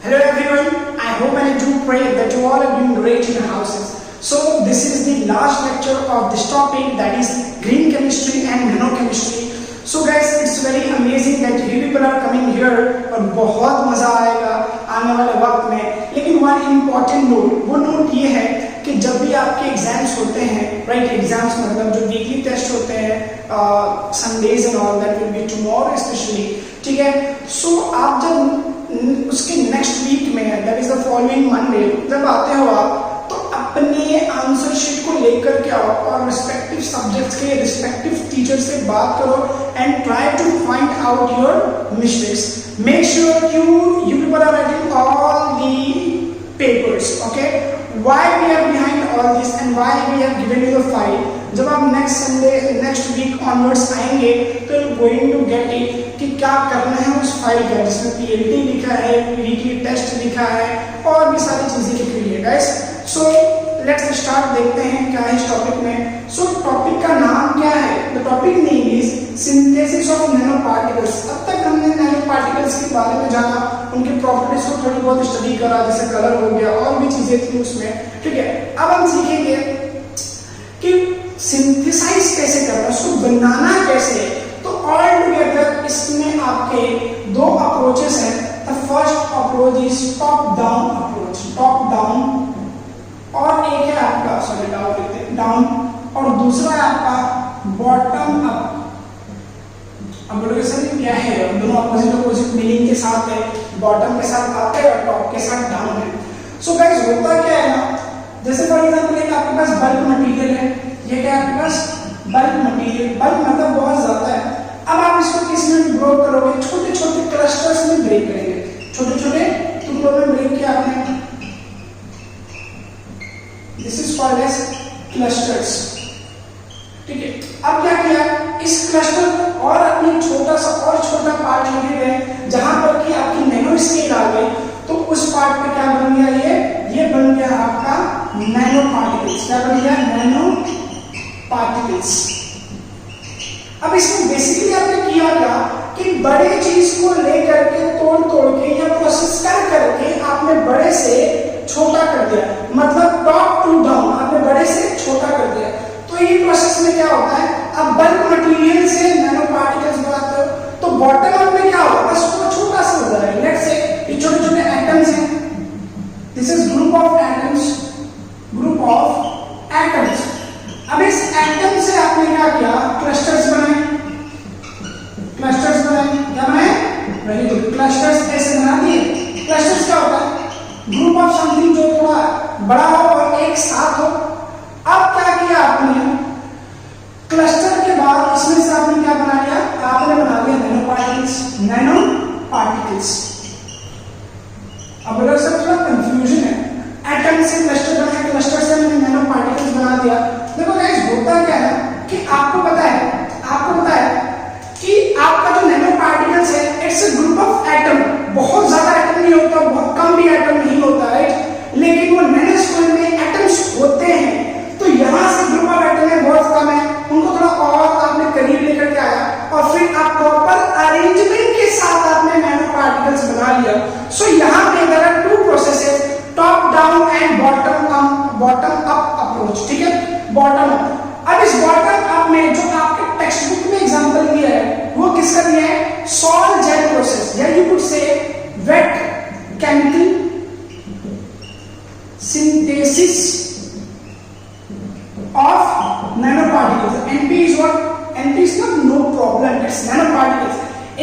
Hello everyone, I hope and I do pray that you all are doing great in your houses. So this is the last lecture of this topic, that is green chemistry and nanochemistry. So guys, it's very amazing that you people are coming here और बहुत मजा आएगा आने वाले वक्त में. लेकिन one important note, वो note ये है कि जब भी आपके एग्जाम्स होते हैं, राइट, एग्जाम्स मतलब जो वीकली टेस्ट होते हैं, Sundays and all that will be tomorrow specially, ठीक है. सो आप जब उसके नेक्स्ट वीक में, that is the following Monday, जब आते हो आप, तो अपने आंसर शीट को लेकर के आओ और रिस्पेक्टिव सब्जेक्ट्स के रिस्पेक्टिव टीचर से बात करो and try to find out your mistakes. Make sure you people are writing all the papers, okay? Why we are behind all this and why we have given you the file? जब आप next week onwards आएंगे तो you're going to get it कि क्या करना है उस file का, जिसमें PLT लिखा है, weekly test लिखा है और भी सारी चीजें लिखी हुई है guys. So let's start, देखते हैं क्या है इस टॉपिक में. So टॉपिक का नाम क्या है? The topic name is synthesis of nanoparticles. अब तक हमने nanoparticles के बारे में जाना, उनके प्रॉपर्टीज को थोड़ी बहुत स्टडी करा, जैसे कलर हो गया और भी चीजें थी उसमें, ठीक है. अब हम सीखेंगे कि सिंथेसाइज कैसे करना, उसको बनाना कैसे. तो ऑल टुगेदर इसमें आपके दो अप्रोचेस हैं. The first approach is top down approach, top down, और एक है आपका डाउन, और दूसरा है आपका बॉटम अप. अब बोलोगे सर क्या है, दोनों अपोजिट मीनिंग के साथ है, बॉटम के साथ आते हैं और टॉप के साथ डाउन है. सो गाइस होता क्या है ना, जैसे फॉर एग्जांपल एक आपके पास बल्क मटेरियल है, ये क्या है आपके पास बल्क मटेरियल, बल्क मतलब बहुत ज्यादा है. अब आप इसको किस में ग्रो करोगे, छोटे छोटे क्लस्टर्स में ब्रेक करेंगे, छोटे छोटे टुकड़ों में ब्रेक किया आपने, this is called as clusters, ठीक है. अब क्या किया, इस क्लस्टर को और अपनी छोटा सा और छोटा पार्ट लिखे गए, जहां पर कि आपकी नैनो स्केल आ गई, तो उस पार्ट पे क्या बन गया, ये बन गया आपका नैनो पार्टिकल्स. क्या बन गया, नैनो पार्टिकल्स. अब इसमें बेसिकली आपने किया क्या कि बड़े चीज को लेकर के तोड़ के या प्रोसेस करके आपने बड़े से छोटा कर दिया, मतलब टॉप टू डाउन आपने बड़े से छोटा कर दिया. तो ये प्रोसेस में क्या होता है, अब बल्क मटेरियल से नैनो पार्टिकल्स बनाते हो, तो बॉटम अप में क्या होगा, बस वो छोटा सा हो जाएगा. लेट्स से ये छोटे छोटे एटम्स हैं, this is group of atoms, group of atoms. अब इस एटम से आपने क्या किया, क्लस्टर्स बनाए, क्या बनाए, वेरी गुड, क्लस्टर्स ऐसे बना दिए. क्लस्टर्स क्या होता है, ग्रुप ऑफ समथिंग जो थोड़ा बड़ा हो और एक साथ हो. अब क्या किया आपने, क्लस्टर के बाद इसमें से आपने क्या बना लिया, आपने बना लिया नैनो पार्टिकल्स, नैनो पार्टिकल्स. अब अगर सब थोड़ा कंफ्यूजन है, एटम से क्लस्टर बना, क्लस्टर से हमने नैनो पार्टिकल्स बना दिया. देखो गाइस होता क्या है कि आपको पता है कि आपका जो नैनो पार्टिकल्स है, it's a group of atom. बहुत ज्यादा एटम नहीं होता, बहुत कम भी एटम नहीं होता, राइट, लेकिन वो नैनो स्केल में एटम्स होते हैं. तो यहां से ग्रुप ऑफ एटम है बहुत कम है, उनको थोड़ा और आपने करीब लेकर के आया और फिर आप प्रॉपर अरेंजमेंट के साथ आपने नैनो पार्टिकल्स बना लिया. सो यहां पे there are two processes, top down and bottom up approach, ठीक है, बॉटम अप. अब इस बॉटम अप में जो आपके टेक्स्ट बुक में एग्जांपल दिया है वो किसका दिया है, सॉल्ट जेल प्रोसेस, या you could say wait chemical synthesis of nanoparticles. NP is what? NP is not no problem, it's nanoparticles.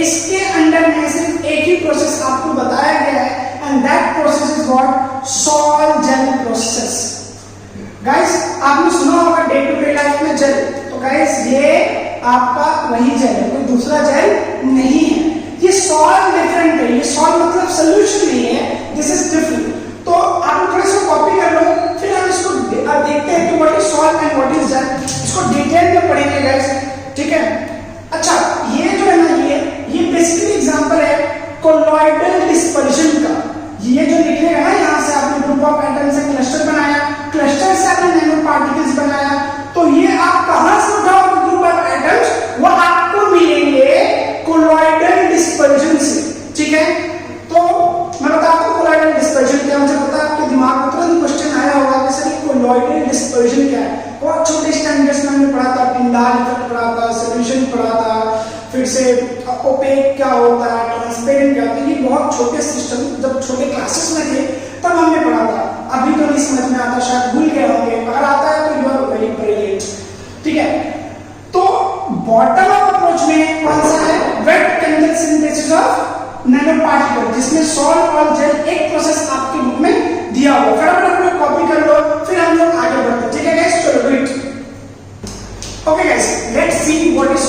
इसके अंडर में सिर्फ एक ही प्रोसेस आपको बताया गया है, and that process is what? Sol gel process. Guys, आपने सुना होगा डे टू डे लाइफ में जेल, तो गाइस ये आपका वही जेल है, कोई दूसरा जेल नहीं है. ये सॉल डिफरेंट है, ये सॉल मतलब सोल्यूशन नहीं है, दिस इज डिफरेंट. तो आप थोड़ा सा कॉपी कर लो, फिर हम इसको देखते हैं कि what is salt and what is gel. इसको डिटेल में पढ़ेंगे गाइस, ठीक है. अच्छा, ये जो है ना, ये बेसिकली एग्जांपल है कोलॉइडल डिस्पर्जन का. ये जो निकलेगा ना, यहाँ से आपने ग्रुप ऑफ एटम से क्लस्टर बनाया, क्लस्टर से आपने नैनो पार्टिकल्स बनाया, तो ये आप कहां से उठाओगे ग्रुप ऑफ एटम्स, वो आपको मिलेंगे कोलॉइडल डिस्पर्जन से, ठीक है. तो मैं बताता हूँ डिस्पर्जन क्या है, बहुत छोटे स्टैंडर्ड्स में हमने पढ़ा था, पिंडाल इफेक्ट पढ़ा था, सॉल्यूशन पढ़ा था, फिर से ओपेक क्या होता है, ट्रांसपेरेंट क्या होता है, ये बहुत छोटे सिस्टम जब छोटे क्लासेस में थे तब हमने पढ़ा था, अभी तो नहीं समझ में आता, शायद भूल गए होंगे, अगर आता है तो यू आर वेरी ब्रिलियंट। ठीक है, तो बॉटम अप अप्रोच में कौन सा है, wait chemical synthesis of nano particle, जिसमें सॉल्ट और जेल एक प्रोसेस आपके बुक में दिया हुआ, फटाफट आप लोग कॉपी कर लो, फिर हम लोग आगे बढ़ते। ठीक है गाइस, चलो wait. Okay guys, let's see what is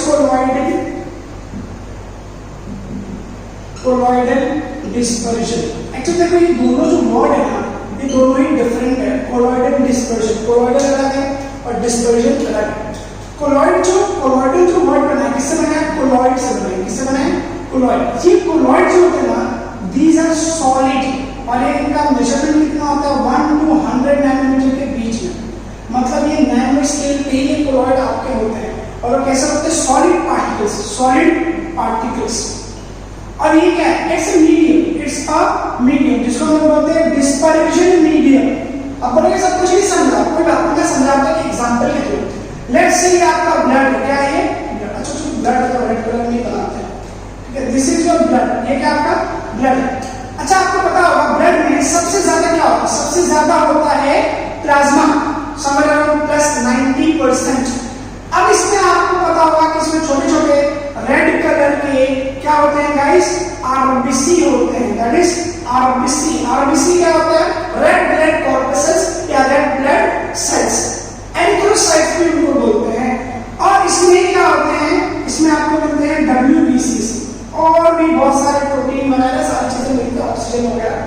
colloidal dispersion. Actually देखो ये दोनों जो वर्ड है ना, ये दोनों ही डिफरेंट है। कोलॉइडल डिस्पर्जन, कोलॉइडल अलग है और डिस्पर्जन अलग है। कोलॉइडल जो वर्ड बना है किससे बना है, कोलॉइड से बना है, किससे बना है, कोलॉइड। ये कोलॉइड जो होते हैं ना, दीज आर सॉलिड और इनका मेजरमेंट कितना होता है 1 to 100 नैनोमीटर के बीच में, मतलब ये नैनो स्केल पे ये कोलॉइड आपके होते हैं और वो कैसे होते हैं, सॉलिड पार्टिकल्स। और ये क्या है, इट्स अ मीडियम, जिसको हम बोलते हैं डिस्पर्जन मीडियम। अब बोलेंगे सब कुछ नहीं समझा, कोई बात नहीं, मैं समझाता हूं एग्जांपल के थ्रू। लेट्स से आपका ब्लड क्या है, अच्छा ब्लड का रेड कलर नहीं बनाते हैं, ठीक है, दिस इज योर ब्लड, ये क्या आपका ब्लड है। अच्छा आपको पता होगा ब्लड में सबसे ज्यादा क्या होता है, सबसे ज्यादा होता है प्लाज्मा, समवेयर अराउंड +90%। अब इसमें आपको पता होगा कि इसमें छोटे छोटे रेड कलर के क्या होते हैं गाइस, आरबीसी होते हैं, दैट इज आरबीसी क्या होता है, रेड ब्लड कॉर्पसेस या रेड ब्लड सेल्स, एरिथ्रोसाइट्स भी उनको बोलते हैं। और इसमें क्या होते हैं, इसमें आपको मिलते हैं डब्ल्यूबीसीस और भी बहुत सारे प्रोटीन वगैरह सारी चीजें मिलती है, ऑक्सीजन वगैरह।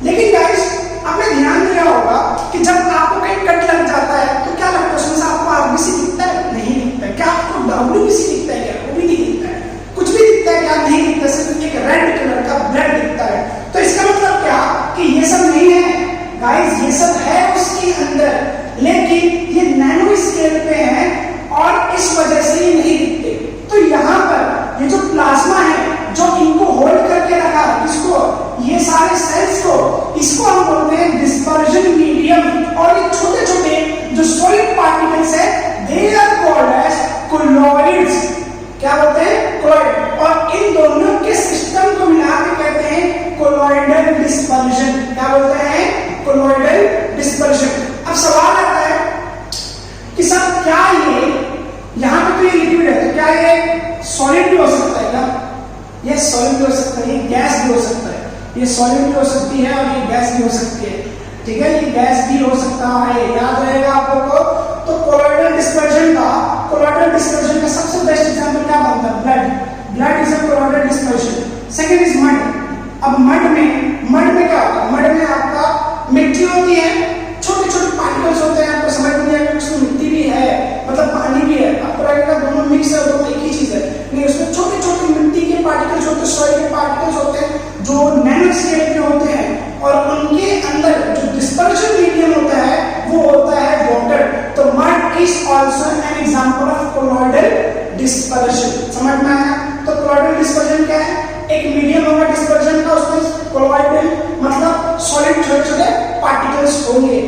लेकिन गाइस आपने ध्यान दिया होगा कि जब आपको कहीं कट लग जाता है तो क्या लगता है, उसमें से आपको आरबीसी दिखता है, नहीं दिखता है। क्या आपको डब्ल्यूबीसी दिखता है, क्या वो भी नहीं दिखता है, कुछ भी दिखता है क्या, नहीं दिखता, सिर्फ एक रेड कलर का ब्लड दिखता है। तो इसका मतलब क्या कि ये सब नहीं है गाइस, ये सब है उसके अंदर, लेकिन ये नैनो स्केल पे है और इस वजह से ये नहीं दिखते। तो यहाँ पर ये जो प्लाज्मा है जो इनको होल्ड करके रखा है, इसको, ये सारे सेल्स को, इसको हम बोलते हैं डिस्पर्जन मीडियम। और ये छोटे छोटे जो सॉलिड पार्टिकल्स है they are called as colloids, क्या बोलते हैं, कोलॉइड। और इन दोनों के सिस्टम को मिला के कहते हैं कोलॉइडल डिस्पर्जन, क्या बोलते हैं, कोलॉइडल डिस्पर्जन। अब सवाल आता है कि सर क्या ये, यहाँ पे तो ये लिक्विड है, तो क्या ये सॉलिड भी हो सकता है क्या, ये सॉलिड भी हो सकता है, ये गैस भी हो सकता है, ये सॉलिड भी हो सकती है और ये गैस भी हो सकती है। ठीक है, ये गैस भी हो सकता है, याद रहेगा आप लोगों को। तो कोलॉइडल डिस्पर्जन का सबसे बेस्ट एग्जांपल क्या बनता है, blood is a colloidal dispersion. Second is mud. अब मड में क्या होता है, मड में आपका मिट्टी होती है, छोटे छोटे पार्टिकल्स होते हैं, आपको समझ में नहीं आएगा उसमें मिट्टी भी है, मतलब पानी भी है, आपको लगेगा दोनों मिक्स है, दोनों एक ही चीज है, नहीं, उसमें छोटे छोटे मिट्टी के पार्टिकल्स होते हैं, सॉइल के पार्टिकल्स होते हैं जो नैनो स्केल के होते हैं, और उनके अंदर जो डिस्पर्जन मीडियम होता है वो होता है वाटर। तो mud is also an example of colloidal dispersion. समझ में आया? तो कोलॉइडल डिस्पर्जन क्या है, एक मीडियम होगा डिस्पर्जन का, उसमें कोलॉइडल मतलब सॉलिड छोटे छोटे पार्टिकल्स होंगे।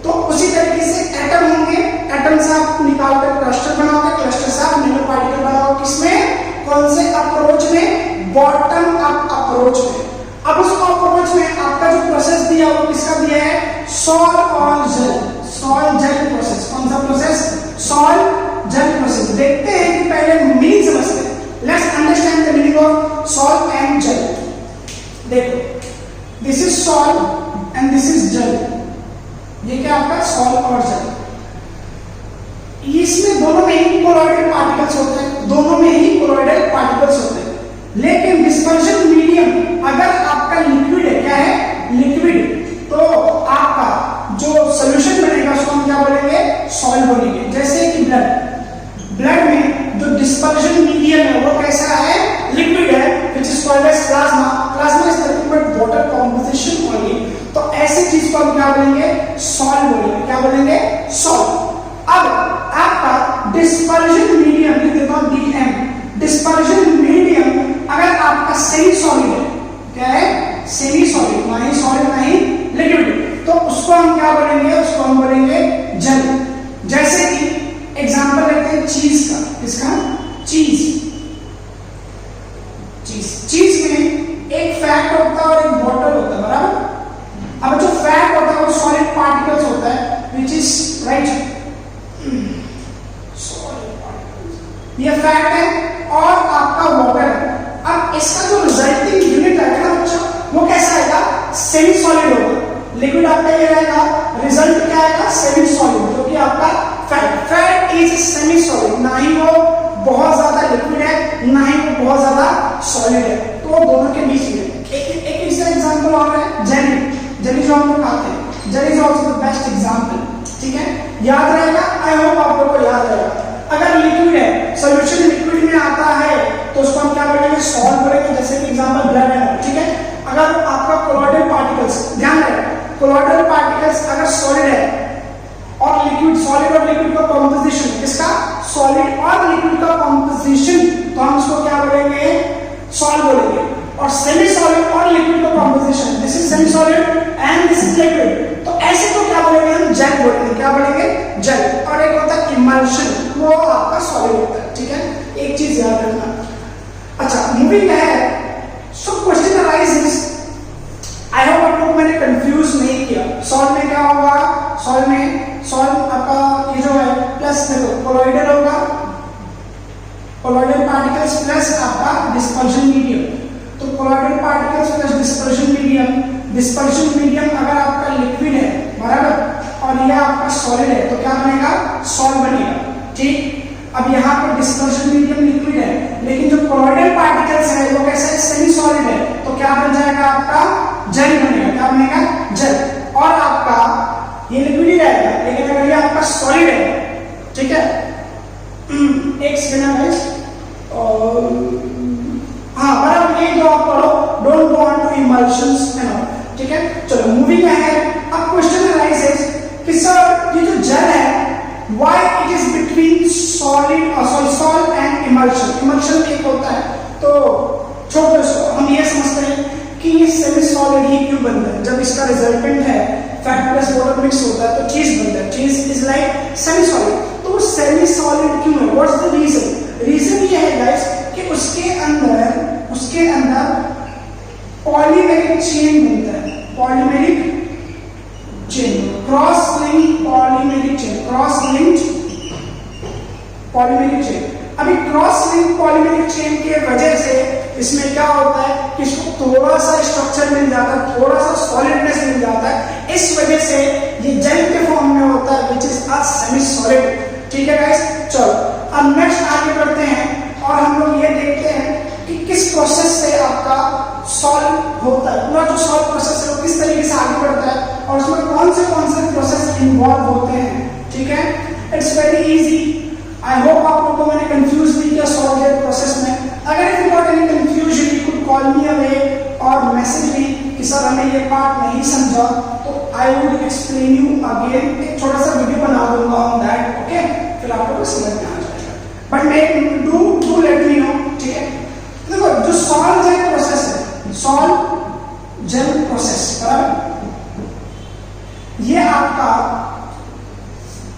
तो उसी तरीके से एटम होंगे, एटम से आप निकालकर क्लस्टर बनाओगे, क्लस्टर से आप नैनो पार्टिकल बनाओगे, किसमें, कौन से अप्रोच में, बॉटम अप अप्रोच में। अब उस अप्रोच में आपका जो प्रोसेस दिया वो किसका दिया है, सॉल और जेल प्रोसेस। कौन सा प्रोसेस, सॉल जेल प्रोसेस। देखते हैं कि पहले मीनिंग समझते हैं, let's understand the meaning of sol and gel. देखो, this is sol and this is gel, ये क्या आपका सॉल और जेल। इसमें दोनों में ही कोलॉइडल पार्टिकल्स होते हैं, दोनों में ही कोलॉइडल पार्टिकल्स होते हैं। लेकिन डिस्पर्जन मीडियम अगर आपका लिक्विड है, क्या है, लिक्विड, तो आपका जो सॉल्यूशन बनेगा उसको हम क्या बोलेंगे, सॉइल बोलेंगे। जैसे कि ब्लड में जो डिस्पर्जन मीडियम है वो कैसा है, लिक्विड है, which is called as plasma is nothing but water composition only. तो ऐसी चीज को हम क्या बोलेंगे, सॉइल बोलेंगे। क्या बोलेंगे, सॉइल। अब आपका डिस्पर्जन मीडियम, लिख देता हूं डीएम, डिस्पर्जन मीडियम अगर आपका सेमी सॉलिड है, क्या है, सेमी सॉलिड, ना ही सॉलिड ना ही लिक्विड, तो उसको हम क्या बोलेंगे, उसको हम बोलेंगे जेल। ये फैट है और आपका वाटर है। अब इसका जो रिजल्टिंग यूनिट है ना बच्चों, वो कैसा आएगा? सेमी सॉलिड होगा। लिक्विड आपका ये रहेगा, रिजल्ट क्या आएगा? सेमी सॉलिड, क्योंकि आपका फैट इज सेमी सॉलिड, ना ही वो बहुत ज्यादा लिक्विड है ना ही वो बहुत ज्यादा सॉलिड है, तो वो दोनों के बीच में। एक इसका एग्जांपल और है जेली जो हम लोग खाते हैं, jelly is also the best example, ठीक है? याद रहेगा, आई होप आप लोगों को याद रहेगा। अगर लिक्विड है, सॉल्यूशन लिक्विड में आता है तो उसको हम क्या बोलेंगे? सॉल्ट बोलेंगे, जैसे कि एग्जांपल ब्लड है, ठीक है? अगर आपका कोलॉइडल पार्टिकल्स, ध्यान रखें, कोलॉइडल पार्टिकल्स अगर सॉलिड है और लिक्विड, सॉलिड और लिक्विड का कॉम्पोजिशन, किसका? सॉलिड और लिक्विड का कॉम्पोजिशन, तो हम उसको क्या बोलेंगे? सॉल्ट बोलेंगे। और सेमी सॉलिड और लिक्विड का composition, this is semi solid and this is liquid, तो ऐसे को क्या बोलेंगे? हम जेल बोलेंगे। क्या बोलेंगे? जेल। और एक होता है इमल्शन, वो आपका सॉलिड होता है, ठीक है? एक चीज याद रखना। अच्छा, मूविंग है, so question arises, I hope आप लोग मैंने कंफ्यूज नहीं किया। सॉल्ट में क्या होगा? सॉल्ट आपका ये जो है प्लस देखो कोलॉइडल होगा, कोलॉइडल पार्टिकल्स प्लस आपका डिस्पर्शन मीडियम, तो colloidal particles plus dispersion medium अगर आपका लिक्विड है, बराबर, और यह आपका सॉलिड है, तो क्या बनेगा? सॉल्ट बनेगा, ठीक? अब यहाँ पर डिस्पर्शन मीडियम लिक्विड है, लेकिन जो कोलॉइडल पार्टिकल्स है वो कैसा है? सेमी सॉलिड है, तो क्या बन जाएगा? आपका जेल बनेगा। क्या बनेगा? जेल। और आपका ये लिक्विड ही रहेगा, लेकिन अगर ये आपका सॉलिड है, ठीक है? एक सेकंड गाइस, हाँ बराबर, ये जो आप पढ़ो, don't go on to emulsions and all, ठीक है? चलो मूविंग अहेड। अब क्वेश्चन अराइजेस कि सर ये जो जेल है, why it is between solid and emulsion? emulsion एक होता है, तो छोड़ दो, हम ये समझते हैं कि ये सेमी सॉलिड ही क्यों बनता है? जब इसका रिजल्टेंट है फैट प्लस वाटर मिक्स होता है तो चीज बनता है, चीज इज लाइक सेमी सॉलिड। तो वो सेमी सॉलिड क्यों है? What's the reason? रीजन ये है गाइस कि उसके अंदर पॉलीमेरिक चेन बनता है, polymeric chain, cross linked polymeric chain. अभी क्रॉस लिंक पॉलीमेरिक चेन के वजह से इसमें क्या होता है कि इसको थोड़ा सा स्ट्रक्चर मिल जाता है, थोड़ा सा सॉलिडनेस मिल जाता है, इस वजह से ये जेल के फॉर्म में होता है, which is a semi solid, ठीक है गाइस? चलो अब नेक्स्ट आगे बढ़ते हैं और हम लोग ये देखते हैं कि किस प्रोसेस से आपका सॉल्व होता है, पूरा जो सॉल्व प्रोसेस है वो किस तरीके से आगे बढ़ता है और उसमें कौन से प्रोसेस इन्वॉल्व होते हैं, ठीक है? It's very easy. I hope आप लोगों को मैंने कंफ्यूज नहीं किया सॉल्व प्रोसेस में। अगर if you got any confusion you could call me away और मैसेज मी कि सर हमें ये पार्ट नहीं समझा, तो I would explain you again, एक छोटा सा वीडियो बना दूंगा ऑन दैट, ओके? फिर आप लोगों को समझ में आ जाएगा, बट मैं डू लेट मी नो, ठीक है? देखो जो सॉल्व जेल प्रोसेस है, सॉल्व जेल प्रोसेस, बराबर, ये आपका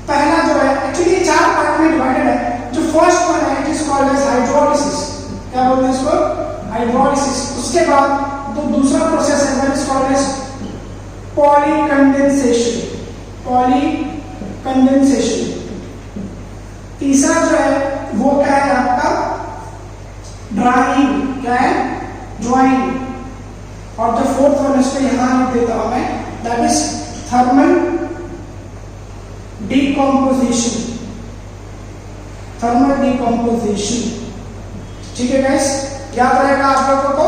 पहला जो है, एक्चुअली ये 4 पार्ट में डिवाइडेड है। जो फर्स्ट वन है it is called as hydrolysis, क्या बोलते हैं इसको? हाइड्रोलिसिस। उसके बाद जो दूसरा प्रोसेस है that is called as polycondensation, तीसरा जो है वो क्या है आपका? ड्राइंग, क्या है? ड्राइंग। और जो फोर्थ वन इसको यहां लिख देता हूं मैं, दैट इज थर्मल डिकम्पोजिशन, ठीक है गाइस? याद रहेगा आप लोगों को?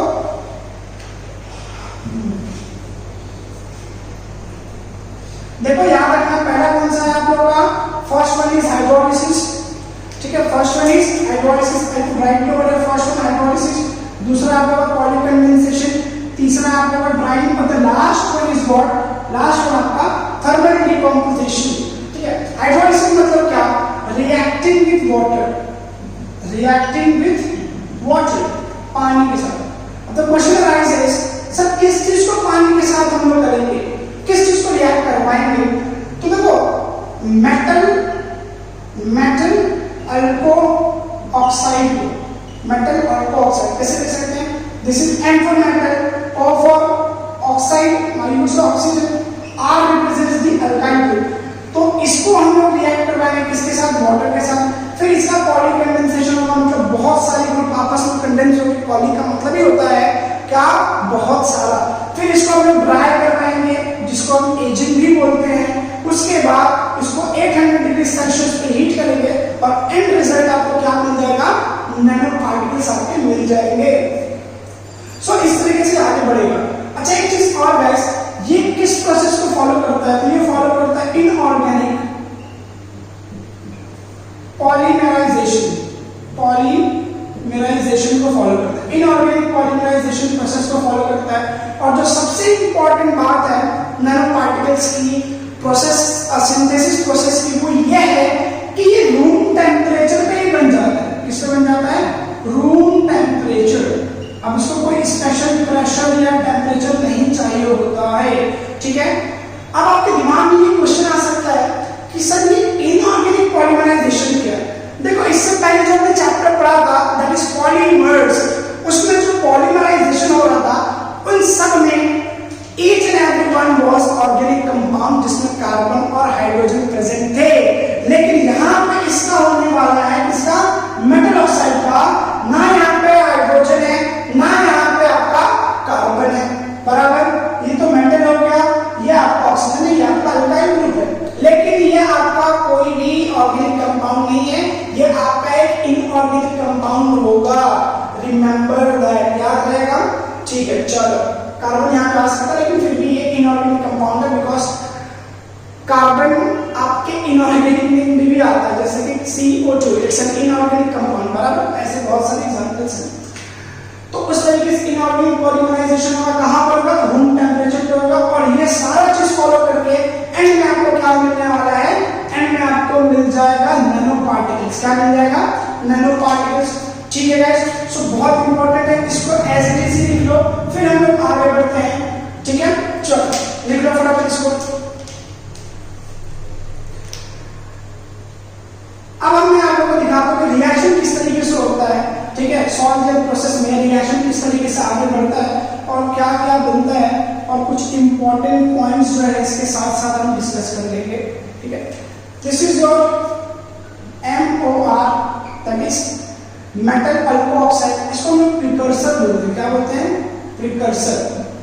देखो याद रखना, पहला कौन सा है आप लोगों का? फर्स्ट वन इज हाइड्रोलिसिस, ठीक है? First one is hydrolysis, right के ओवर फर्स्ट वन हाइड्रोलिसिस, दूसरा आप लोगों का पॉलीकंडेंसेशन, तीसरा आप लोगों का ड्राइंग, और the last one is what? Last one आपका थर्मल डिकम्पोजिशन, ठीक है? हाइड्रोलिसिस मतलब क्या? रिएक्टिंग विद वाटर, पानी के साथ। अब द क्वेश्चन अराइजेस, सर किस चीज को पानी के साथ हम लोग करेंगे, किस चीज को रिएक्ट करवाएंगे? तो देखो मेटल अल्को ऑक्साइड, कैसे लिख सकते हैं? This is M for metal, O for oxide, minus oxygen, R represents the alkyl group। तो इसको हम लोग रिएक्ट करवाएंगे किसके साथ? वाटर के साथ। फिर इसका पॉलीकंडेंसेशन पॉली का मतलब ही होता है क्या, बहुत सारा। फिर इसको हम लोग ड्राई करवाएंगे जिसको हम एजिंग भी बोलते हैं। उसके बाद इसको 800 डिग्री सेल्सियस पे हीट करेंगे और एंड रिजल्ट आपको क्या मिल जाएगा, नैनो पार्टिकल्स आपके मिल जाएंगे। सो इस तरीके से आगे बढ़ेगा। अच्छा एक चीज और गाइस, ये किस प्रोसेस को फॉलो करता है, तो ये फॉलो करता है इनऑर्गेनिक पॉलीमराइजेशन, पॉलीमराइजेशन को फॉलो करता है, इनऑर्गेनिक पॉलीमराइजेशन प्रोसेस को फॉलो करता है। और जो सबसे इंपॉर्टेंट बात है नैनो पार्टिकल्स की प्रोसेस, सिंथेसिस प्रोसेस की, वो ये है कि ये रूम टेम्परेचर पे ही बन जाता है। किस पे बन जाता है, रूम टेम्परेचर। अब इसको कोई स्पेशल प्रेशर या टेम्परेचर नहीं चाहिए होता है, ठीक है। अब आपके दिमाग में ये क्वेश्चन आ सकता है कि सर ये इनऑर्गेनिक पॉलीमराइजेशन क्या है। देखो इससे पहले जो हमने चैप्टर पढ़ा था दैट इज पॉलीमर्स, उसमें जो पॉलीमराइजेशन हो रहा था उन सब में each and every one was organic compound जिसमें कार्बन और हाइड्रोजन प्रेजेंट थे। लेकिन यहाँ पे इसका होने वाला है, इसका मेटल ऑक्साइड का, ना यहाँ पे हाइड्रोजन है ना यहाँ पे आपका कार्बन है, बराबर। ये तो मेटल हो गया, ये आपका ऑक्सीजन है, ये आपका अल्काइल ग्रुप है। लेकिन ये आपका कोई भी ऑर्गेनिक कंपाउंड नहीं है, ये आपका एक इनऑर्गेनिक कंपाउंड होगा। रिमेंबर दैट, याद रहेगा, ठीक है। चलो कार्बन यहाँ पे आ सकता है लेकिन फिर भी ये इनऑर्गेनिक कंपाउंड है बिकॉज कार्बन आपके इनऑर्गेनिक में भी आता है, जैसे कि CO2 it's an inorganic compound, बराबर। ऐसे बहुत सारे एग्जांपल्स हैं। तो उस तरीके से इनऑर्गेनिक पॉलीमराइजेशन होगा, कहां पर होगा, रूम टेम्परेचर पे होगा। और ये सारा चीज फॉलो करके एंड में आपको क्या मिलने वाला है, एंड में आपको मिल जाएगा नैनो पार्टिकल्स। क्या मिल जाएगा, नैनो पार्टिकल्स, ठीक है गाइस। सो बहुत इंपॉर्टेंट है, इसको एज इट इज लिख लो, फिर हम लोग आगे बढ़ते हैं, ठीक है। चलो लिख लो फटाफट इसको। अब मैं आप लोगों को दिखाता हूं कि रिएक्शन किस तरीके से होता है, ठीक है। सॉल्ट प्रोसेस में रिएक्शन किस तरीके से आगे बढ़ता है और क्या क्या बनता है, और कुछ इंपॉर्टेंट पॉइंट्स जो है इसके साथ साथ हम डिस्कस कर लेंगे, ठीक है। This is your MOR, that is metal alkoxide. इसको हम प्रिकर्सर बोलते हैं, क्या बोलते हैं, प्रिकर्सर।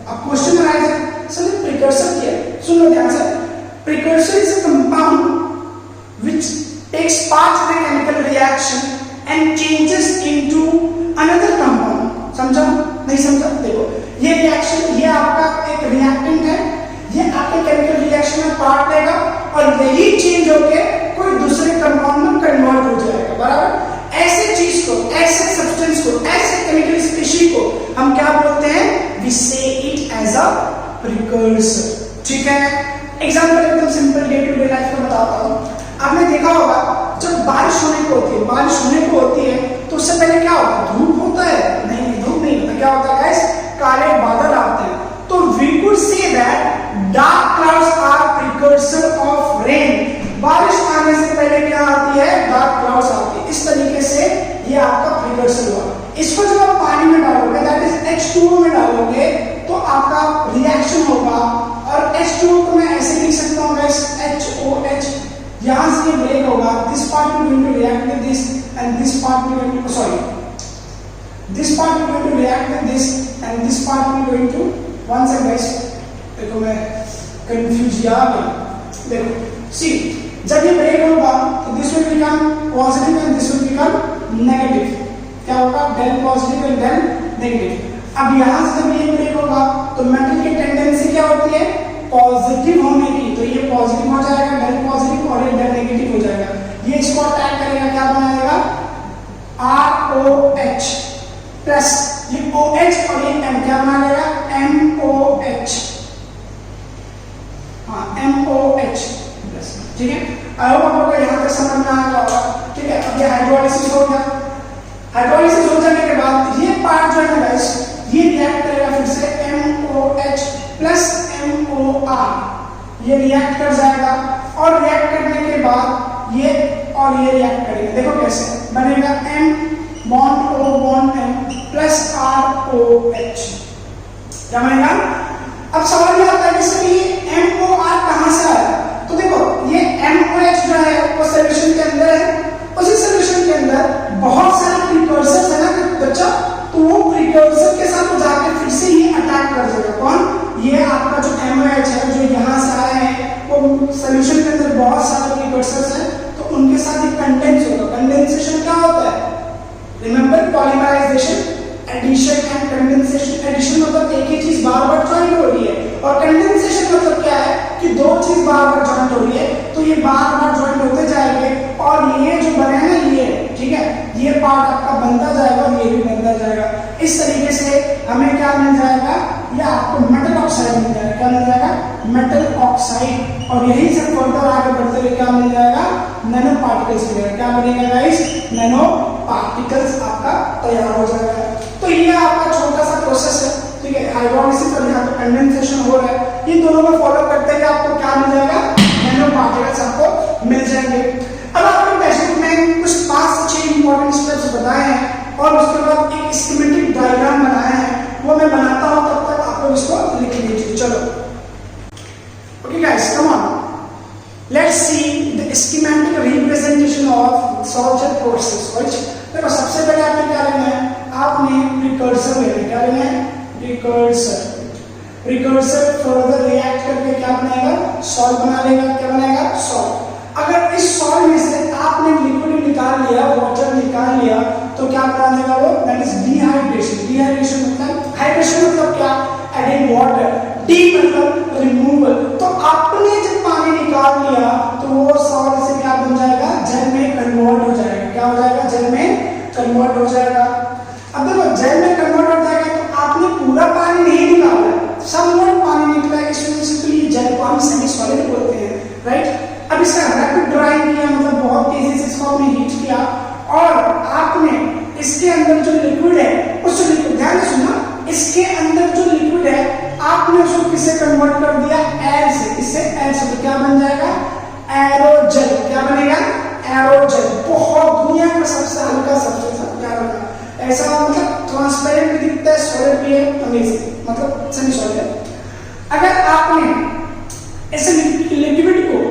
अब क्वेश्चन में आएगा सर प्रिकर्सर क्या है, सुन लो ध्यान से। Precursor is a compound which takes part in a chemical reaction and changes into another compound। समझा नहीं समझा, देखो ये रिएक्शन, ये आपका एक रिएक्टेंट है, ये आपके केमिकल रिएक्शन में पार्ट लेगा और यही चेंज होके कोई दूसरे कंपाउंड में कन्वर्ट हो जाएगा, बराबर। ऐसे चीज को, ऐसे सब्सटेंस को, ऐसे केमिकल स्पीशीज को हम क्या बोलते हैं, we say it as a precursor, ठीक है। एग्जांपल एकदम simple day to day life का बताता हूँ। आपने देखा होगा जब बारिश होने को होती है, बारिश होने को होती है तो उससे पहले क्या होता है, धूप होता है, नहीं धूप नहीं होता, क्या होता है गाइस, काले बादल आते हैं। तो we could say that dark clouds are precursor of rain. बारिश आने से पहले क्या आती है, डार्क क्लाउड्स आती है। इस तरीके से ये आपका प्रिकर्सर हुआ। इसको जब आप पानी में डालोगे, दैट इज H2O में डालोगे, तो आपका रिएक्शन होगा। और H2O को मैं ऐसे लिख सकता हूँ गाइस, HOH, यहां से ये ब्रेक होगा, this part will going to react with this and this part will going to, sorry, this part will going to react with this and this part will going to, one second guys, देखो मैं confuse यार, देखो सी, जब ये break होगा तो this will become positive and this will become negative. क्या होगा, del positive and del negative. अब यहां से जब ये ब्रेक होगा तो मेटल की टेंडेंसी क्या होती है, पॉजिटिव होने की, तो ये पॉजिटिव हो जाएगा, डेल पॉजिटिव, और ये डेल नेगेटिव हो जाएगा। ये इसको अटैक करेगा, क्या बनाएगा, ROH प्लस, ये OH और ये M क्या बना लेगा, MOH, हाँ MOH प्लस, ठीक है। आई होप आपको यहाँ तक समझ में आ गया होगा, ठीक है। अब ये हाइड्रोलाइसिस हो गया। हाइड्रोलाइसिस हो जाने के बाद ये पार्ट जो है गाइस, ये रिएक्ट करेगा फिर से MOH प्लस MOR, ये रिएक्ट कर जाएगा। और रिएक्ट करने के बाद ये और ये रिएक्ट करेगा, देखो कैसे बनेगा, M bond O bond M plus ROH, क्या बनेगा। अब सवाल ये आता है कि सर ये MOR कहां से आया, तो देखो ये MOH जो है वो सॉल्यूशन के अंदर है, उसी सॉल्यूशन के अंदर बहुत सारे प्रिकर्सर्स है ना बच्चा, तो वो polymerization, addition and condensation. Addition मतलब एक ही चीज बार बार ज्वाइंट हो रही है, और कंडेंसेशन मतलब क्या है कि दो चीज बार बार ज्वाइंट हो रही है, तो ये बार बार ज्वाइंट होते जाएंगे, और ये जो बने हैं ना ये, ठीक है, ये पार्ट आपका बनता जाएगा और ये भी बनता जाएगा। इस तरीके से हमें क्या मिल जाएगा, ये आपको मेटल ऑक्साइड मिल जाएगा। क्या मिल जाएगा, मेटल ऑक्साइड। और यही से फर्दर आगे बढ़ते हुए क्या मिल जाएगा, नैनो पार्टिकल्स मिलेगा। क्या बनेगा गाइस, नैनो पार्टिकल्स आपका तैयार हो जाएगा। तो ये आपका छोटा सा प्रोसेस है, ठीक है, हाइड्रोलिसिस और यहाँ पे कंडेंसेशन हो रहा है, ये दोनों को फॉलो करते हुए आपको क्या मिल जाएगा, नैनो पार्टिकल्स आपको मिल जाएंगे। अब आपने टेक्स्ट बुक में कुछ 5 से 6 इंपॉर्टेंट स्टेप्स बताए हैं, और उसके बाद एक स्कीमेटिक डायग्राम बनाया है, वो मैं बनाता हूं, तब तक आप लोग इसको लिख लीजिए। चलो, okay guys, come on, let's see the schematic representation of solution process. देखो, सबसे पहले आपने क्या लेना है, आपने प्रीकर्सर लेना है। क्या लेना है, प्रीकर्सर। प्रीकर्सर फर्दर रिएक्ट करके क्या बनाएगा, सॉल्ट बना लेगा। क्या बनाएगा, सॉल्ट। अगर इस सॉल्ट में से आपने लिक्विड निकाल लिया, वाटर निकाल लिया, तो क्या बना देगा वो, दैट इज डिहाइड्रेशन। डिहाइड्रेशन मतलब, हाइड्रेशन मतलब क्या, एडिंग वाटर, डी मतलब रिमूवल। तो आपने जब पानी निकाल लिया तो वो सॉल्ट से क्या बन जाएगा, जल में कन्वर्ट हो जाएगा। क्या हो जाएगा, जल में कन्वर्ट हो जाएगा। अब देखो, जल में कन्वर्ट हो जाएगा तो आपने पूरा पानी नहीं निकाला, समवॉट पानी निकला है, इस वजह से तो ये जल को हम सेमी सॉलिड बोलते हैं, राइट। अब इसका रैपिड ड्राइंग किया, मतलब बहुत तेजी से इसको हमने हीट किया, और आपने इसके अंदर जो लिक्विड है, उस लिक्विड, ध्यान से सुनना, इसके अंदर जो लिक्विड है आपने उसको किससे कन्वर्ट कर दिया, एयर से। इससे एयर से तो क्या बन जाएगा, एरोजल। क्या बनेगा, एरोजल। बहुत दुनिया का सबसे हल्का सब्सटेंस है, ऐसा मतलब ट्रांसपेरेंट भी दिखता है, सॉलिड भी है, अमेजिंग, मतलब सेमी सॉलिड। अगर आपने ऐसे लिक्विड को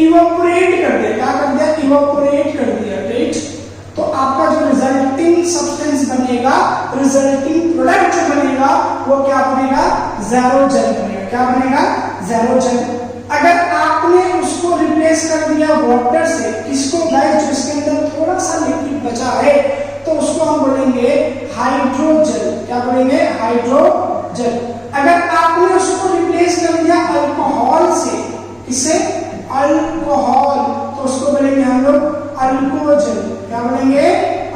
इवोपोरेट कर दिया, क्या कर दिया, इवोपोरेट कर दिया, राइट, तो आपका जो रिजल्टिंग सब्सटेंस बनेगा, रिजल्टिंग प्रोडक्ट जो बनेगा, वो क्या बनेगा, ज़ेरोजेल बनेगा। क्या बनेगा, ज़ेरोजेल। अगर आपने उसको रिप्लेस कर दिया वाटर से, किसको गाइस, जो इसके अंदर थोड़ा सा लिक्विड बचा है, तो उसको हम बोलेंगे हाइड्रोजल। क्या बोलेंगे, हाइड्रोजल। अगर आपने उसको रिप्लेस कर दिया अल्कोहल से, किससे, अल्कोहल, तो उसको बोलेंगे हम लोग अल्कोजल। क्या बोलेंगे,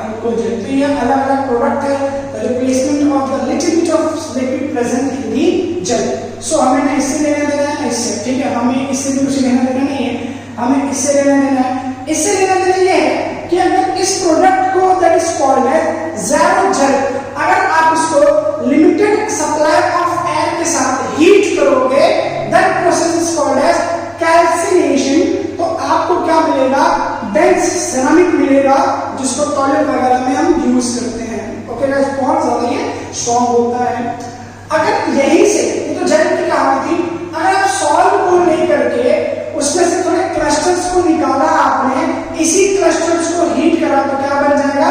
अल्कोजल। तो ये अलग अलग प्रोडक्ट है, replacement of the little bit of liquid present in the gel. So हमें ना इससे लेना देना है, इससे, ठीक है, हमें इससे भी कुछ लेना देना नहीं है, हमें इससे लेना देना है। इससे लेना देना ये है कि अगर इस प्रोडक्ट को, दैट इज कॉल्ड है ज़ेरोजेल, अगर आप इसको लिमिटेड सप्लाई ऑफ एयर के साथ हीट करोगे, that process is called as calcination, तो आपको क्या मिलेगा, डेंस सेरामिक मिलेगा, जिसको टॉयलेट वगैरह में हम यूज करते हैं। ओके गाइस, बहुत ज्यादा ये स्ट्रॉन्ग होता है। अगर यहीं से, ये तो जेल की कहानी थी, अगर आप सॉल्ट को लेकर के उसमें से थोड़े क्लस्टर्स को निकाला आपने, इसी क्लस्टर्स को हीट करा, तो क्या बन जाएगा,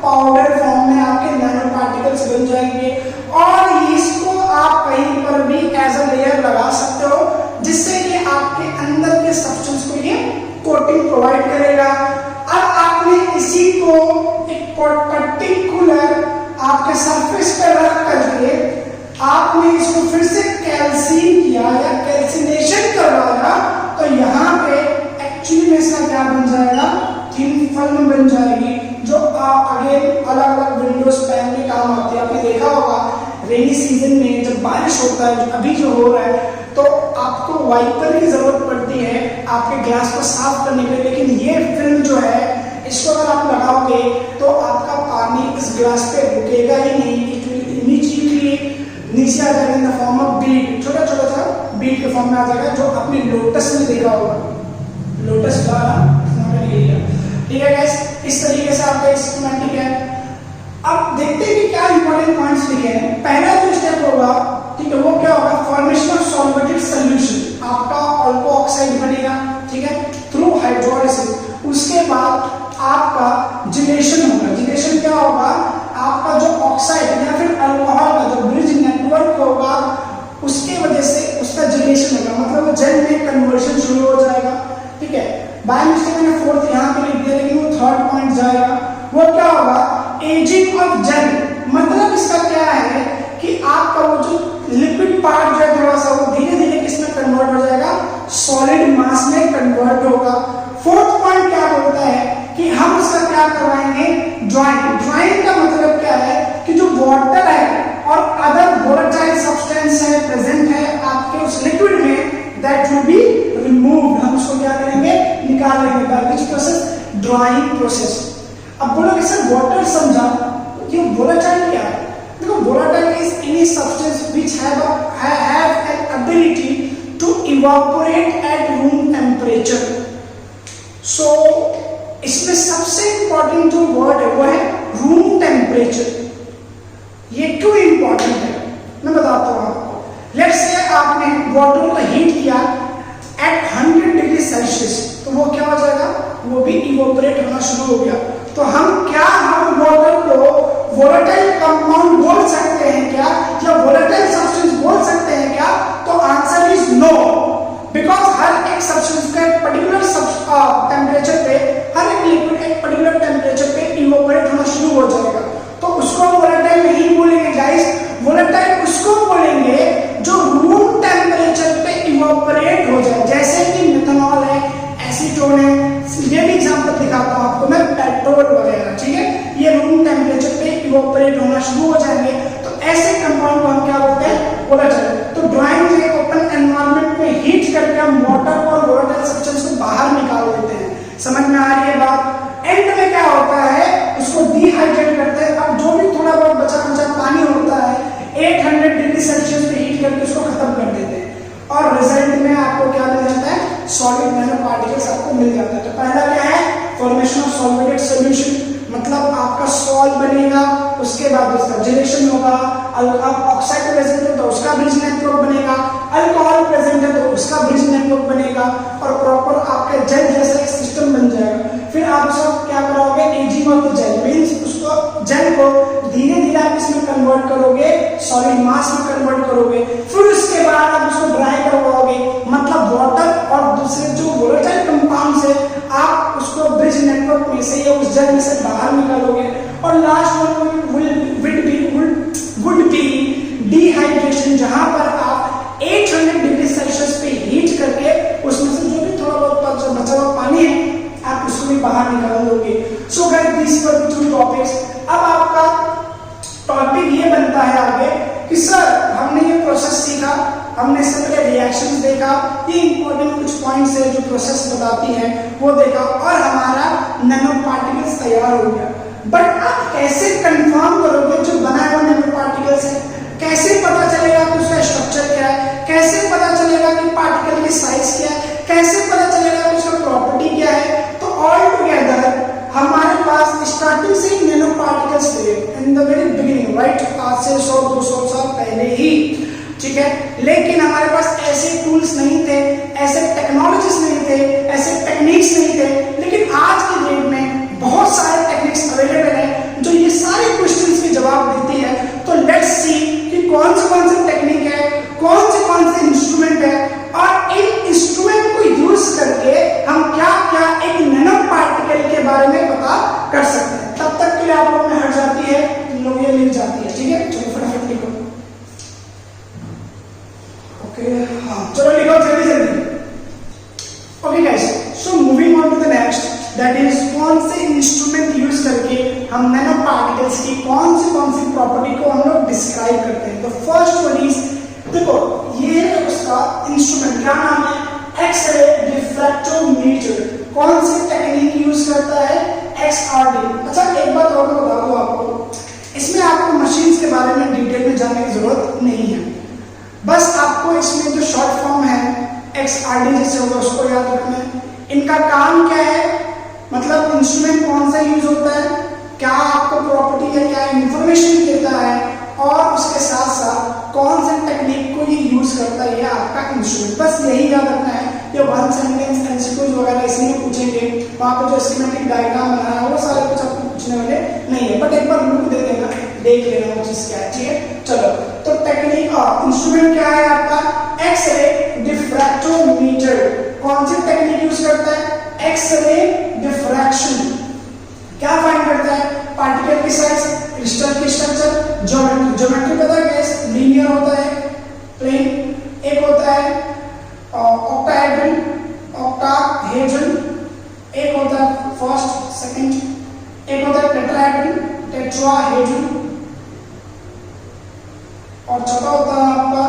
पाउडर फॉर्म में आपके नैनो पार्टिकल्स बन जाएंगे, और इसको आप कहीं पर भी एज अ लेयर लगा सकते हो, जिससे कि आपके अंदर के सब्सटेंस को ये कोटिंग प्रोवाइड करेगा। अब आपने इसी को एक पर्टिकुलर आपके सरफेस पर रख करके आपने इसको फिर से कैल्सीन किया या कैल्सिनेशन करवाया, तो यहाँ पे एक्चुअली में इसका क्या बन जाएगा, थिन फिल्म बन जाएगी, जो अगेन अलग अलग विंडोज पैन के काम आती है। आपने देखा होगा रेनी सीजन में जब बारिश होता है, जो अभी जो हो रहा है, तो आपको वाइपर की जरूरत पड़ती है आपके ग्लास को साफ करने के लिए, लेकिन ये फिल्म जो है, इसको अगर आप लगाओगे तो आपका पानी इस ग्लास पे रुकेगा ही नहीं, इट विल इमीडिएटली नीचे आ जाएगा in the form of Beed, छोटा छोटा सा बीड के फॉर्म में आ जाएगा, जो आपने लोटस में देखा होगा, लोटस फ्लावर एरिया। ठीक है गाइस, इस तरीके से आपका स्कीमेटिक है। अब देखते हैं कि क्या इंपॉर्टेंट पॉइंट्स लिखे हैं। पहला जो स्टेप होगा, ठीक है, वो क्या होगा, फॉर्मेशन ऑफ सॉल्वेटेड सॉल्यूशन, आपका अल्को ऑक्साइड बनेगा, ठीक है, थ्रू हाइड्रोलिसिस। उसके बाद आपका जिलेशन होगा। जिलेशन क्या होगा, आपका जो ऑक्साइड या फिर अल्कोहल का जो ब्रिज नेटवर्क होगा, उसके वजह से उसका जिलेशन होगा, मतलब वो जेल में कन्वर्शन शुरू हो जाएगा। ठीक है, बाय मिस्टेक मैंने फोर्थ यहाँ पे लिख दिया, लेकिन वो थर्ड पॉइंट जाएगा। वो क्या होगा, एजिंग ऑफ जेल, मतलब इसका क्या है कि आपका वो जो लिक्विड पार्ट जो है थोड़ा सा वो धीरे धीरे किसमें कन्वर्ट हो जाएगा, सॉलिड मास में कन्वर्ट होगा। फोर्थ पॉइंट क्या बोलता है कि हम उसका क्या करवाएंगे, ड्राइंग। ड्राइंग का मतलब क्या है कि जो वाटर है और अदर वोलेटाइल सब्सटेंस है प्रेजेंट है आपके उस लिक्विड में, दैट विल बी रिमूव्ड। हम उसको क्या करेंगे, निकाल लेंगे। By which process, drawing process. अब बोलोगे सर वाटर समझा, ये वोलेटाइल क्या है? देखो volatile is any substance which have an ability to evaporate at room temperature. So इसमें सबसे इंपॉर्टेंट जो वर्ड है वो है रूम टेम्परेचर। ये क्यों इंपॉर्टेंट है मैं बताता हूं आपको। लेट्स से आपने वाटर को हीट किया एट 100 डिग्री सेल्सियस, तो वो क्या हो जाएगा, वो भी इवोपरेट होना शुरू हो गया। तो हम वाटर को वोलेटाइल कंपाउंड बोल सकते हैं क्या, या वोलेटाइल सब्सटेंस बोल सकते हैं क्या? तो आंसर इज नो, बिकॉज हर एक सब्सटेंस का पर्टिकुलर टेम्परेचर पे, हर एक लिक्विड एक पर्टिकुलर टेम्परेचर पे इवोपरेट होना शुरू हो जाएगा। तो उसको वोलेटाइल नहीं बोलेंगे गाइस, वोलेटाइल उसको बोलेंगे जो रूम टेम्परेचर पे इवोपरेट हो जाए, जैसे कि मिथनॉल है, एसीटोन है। ये भी एग्जांपल दिखाता हूं आपको मैं, पेट्रोल वगैरह, ठीक है, ये रूम टेम्परेचर पे इवोपरेट होना शुरू हो जाएंगे। तो ऐसे कंपाउंड को हम क्या बोलते हैं, वोलेटाइल। तो ड्राइंग में ओपन एनवायरनमेंट में हीट करके हम वाटर और वोलेटाइल सब्सटेंस को बाहर निकाल देते हैं। समझ में आ रही है बात? एंड में क्या होता है, उसको डिहाइड्रेट करते हैं। अब जो भी थोड़ा बहुत बचा कुचा पानी होता है 800 डिग्री सेल्सियस पे हीट करके उसको खत्म कर देते हैं, और रिजल्ट में आपको क्या मिल जाता है, सॉलिड नैनो पार्टिकल्स आपको मिल जाता है। तो पहला क्या है, फॉर्मेशन ऑफ सॉल्वेटेड सॉल्यूशन, मतलब आपका सॉल्ट बनेगा, उसके बाद उसका रिएक्शन होगा, ऑक्साइड प्रेजेंट है तो उसका ब्रिज नेटवर्क बनेगा, अल्कोहल प्रेजेंट है तो उसका ब्रिज नेटवर्क बनेगा, और प्रॉपर आपका जेल जैसा एक सिस्टम बन जाएगा। फिर आप सब क्या करोगे, ageing of the gel, means उसको जेल को धीरे धीरे आप इसमें कन्वर्ट करोगे, सॉलिड मास में कन्वर्ट करोगे। फिर उसके बाद आप उसको ड्राई करवाओगे, मतलब वाटर और दूसरे जो वोलेटाइल कंपाउंड्स है आप उसको ब्रिज नेटवर्क में से या उस जेल में से बाहर निकालोगे। और last one would be dehydration, जहां पर आप 800 डिग्री सेल्सियस पे हीट करके उसमें से जो भी थोड़ा बहुत बचा हुआ पानी है आप उसको भी बाहर निकाल दोगे। So guys this were to topics. अब आपका टॉपिक ये बनता है आगे कि सर हमने ये प्रोसेस सीखा, हमने इससे पहले रिएक्शंस देखा, ये इंपॉर्टेंट कुछ पॉइंट्स है जो प्रोसेस बताती है वो देखा, और हमारा नैनो पार्टिकल्स तैयार हो गया। बट आप कैसे कंफर्म करोगे जो बना हुआ नैनो पार्टिकल्स है, कैसे पता चलेगा कि उसका स्ट्रक्चर क्या है, कैसे पता चलेगा कि पार्टिकल की साइज क्या है, कैसे पता चलेगा कि उसका प्रॉपर्टी क्या है? तो ऑल टुगेदर हमारे पास स्टार्टिंग से ही नैनो पार्टिकल्स थे in the very beginning, right, आज से 100-200 साल पहले ही, ठीक है। लेकिन हमारे पास ऐसे टूल्स नहीं थे, ऐसे टेक्नोलॉजीज नहीं थे, ऐसे टेक्निक्स नहीं थे। लेकिन आज के डेट में बहुत सारे टेक्निक्स अवेलेबल हैं जो ये सारे क्वेश्चंस के जवाब देती है। तो लेट्स सी कि कौन से टेक्निक है, कौन से इंस्ट्रूमेंट है, और इन इंस्ट्रूमेंट को यूज करके हम क्या क्या एक नैनो पार्टिकल के बारे में पता कर सकते हैं। तब तक के लिए आप लोगों में हट जाती है, लोग ये लिख जाती है, ठीक है। चलो फटाफट लिखो, ओके, हाँ चलो लिखो जल्दी। Okay guys, so moving on to the next, that is कौन से इंस्ट्रूमेंट यूज करके हम नैनो पार्टिकल्स की कौन सी प्रॉपर्टी को हम लोग डिस्क्राइब करते हैं। तो फर्स्ट वन इज, देखो ये है उसका इंस्ट्रूमेंट, क्या नाम है, एक्सरे डिफ्रैक्टोमीटर। कौन सी टेक्निक यूज करता है, XRD। अच्छा एक बात और मैं बता दूं आपको, इसमें आपको मशीन्स के बारे में डिटेल में जानने की जरूरत नहीं है, बस आपको इसमें जो शॉर्ट फॉर्म है XRD जैसे होगा उसको याद रखना है। इनका काम क्या है, मतलब इंस्ट्रूमेंट कौन सा यूज होता है, क्या आपको प्रॉपर्टी है, क्या इंफॉर्मेशन देता है, और उसके साथ साथ कौन से टेक्निक को ये यूज करता है, ये आपका इंस्ट्रूमेंट। बस यही याद रखना है। ये वन सेंटेंस एमसीक्यूज वगैरह इसमें पूछेंगे, वहां पे जो स्कीमेटिक डायग्राम बनाया है वो सारे कुछ आपको पूछने वाले नहीं है, बट एक बार लुक दे देना, देख लेना वो चीज क्या है, ठीक है। चलो तो टेक्निक और इंस्ट्रूमेंट क्या है आपका, एक्सरे डिफ्रैक्टोमीटर। कौन सी टेक्निक यूज करता है, एक्सरे डिफ्रैक्शन। क्या फाइंड करता है, पार्टिकल की साइज, ज्योमेट्री। ज्योमेट्री पता है गैस, लीनियर होता है, प्लेन, एक होता है ऑक्टाहेड्रल, ऑक्टाहेड्रल, एक होता है फर्स्ट सेकंड, एक होता है टेट्राहेड्रल, टेट्राहेड्रल, और चौथा होता है आपका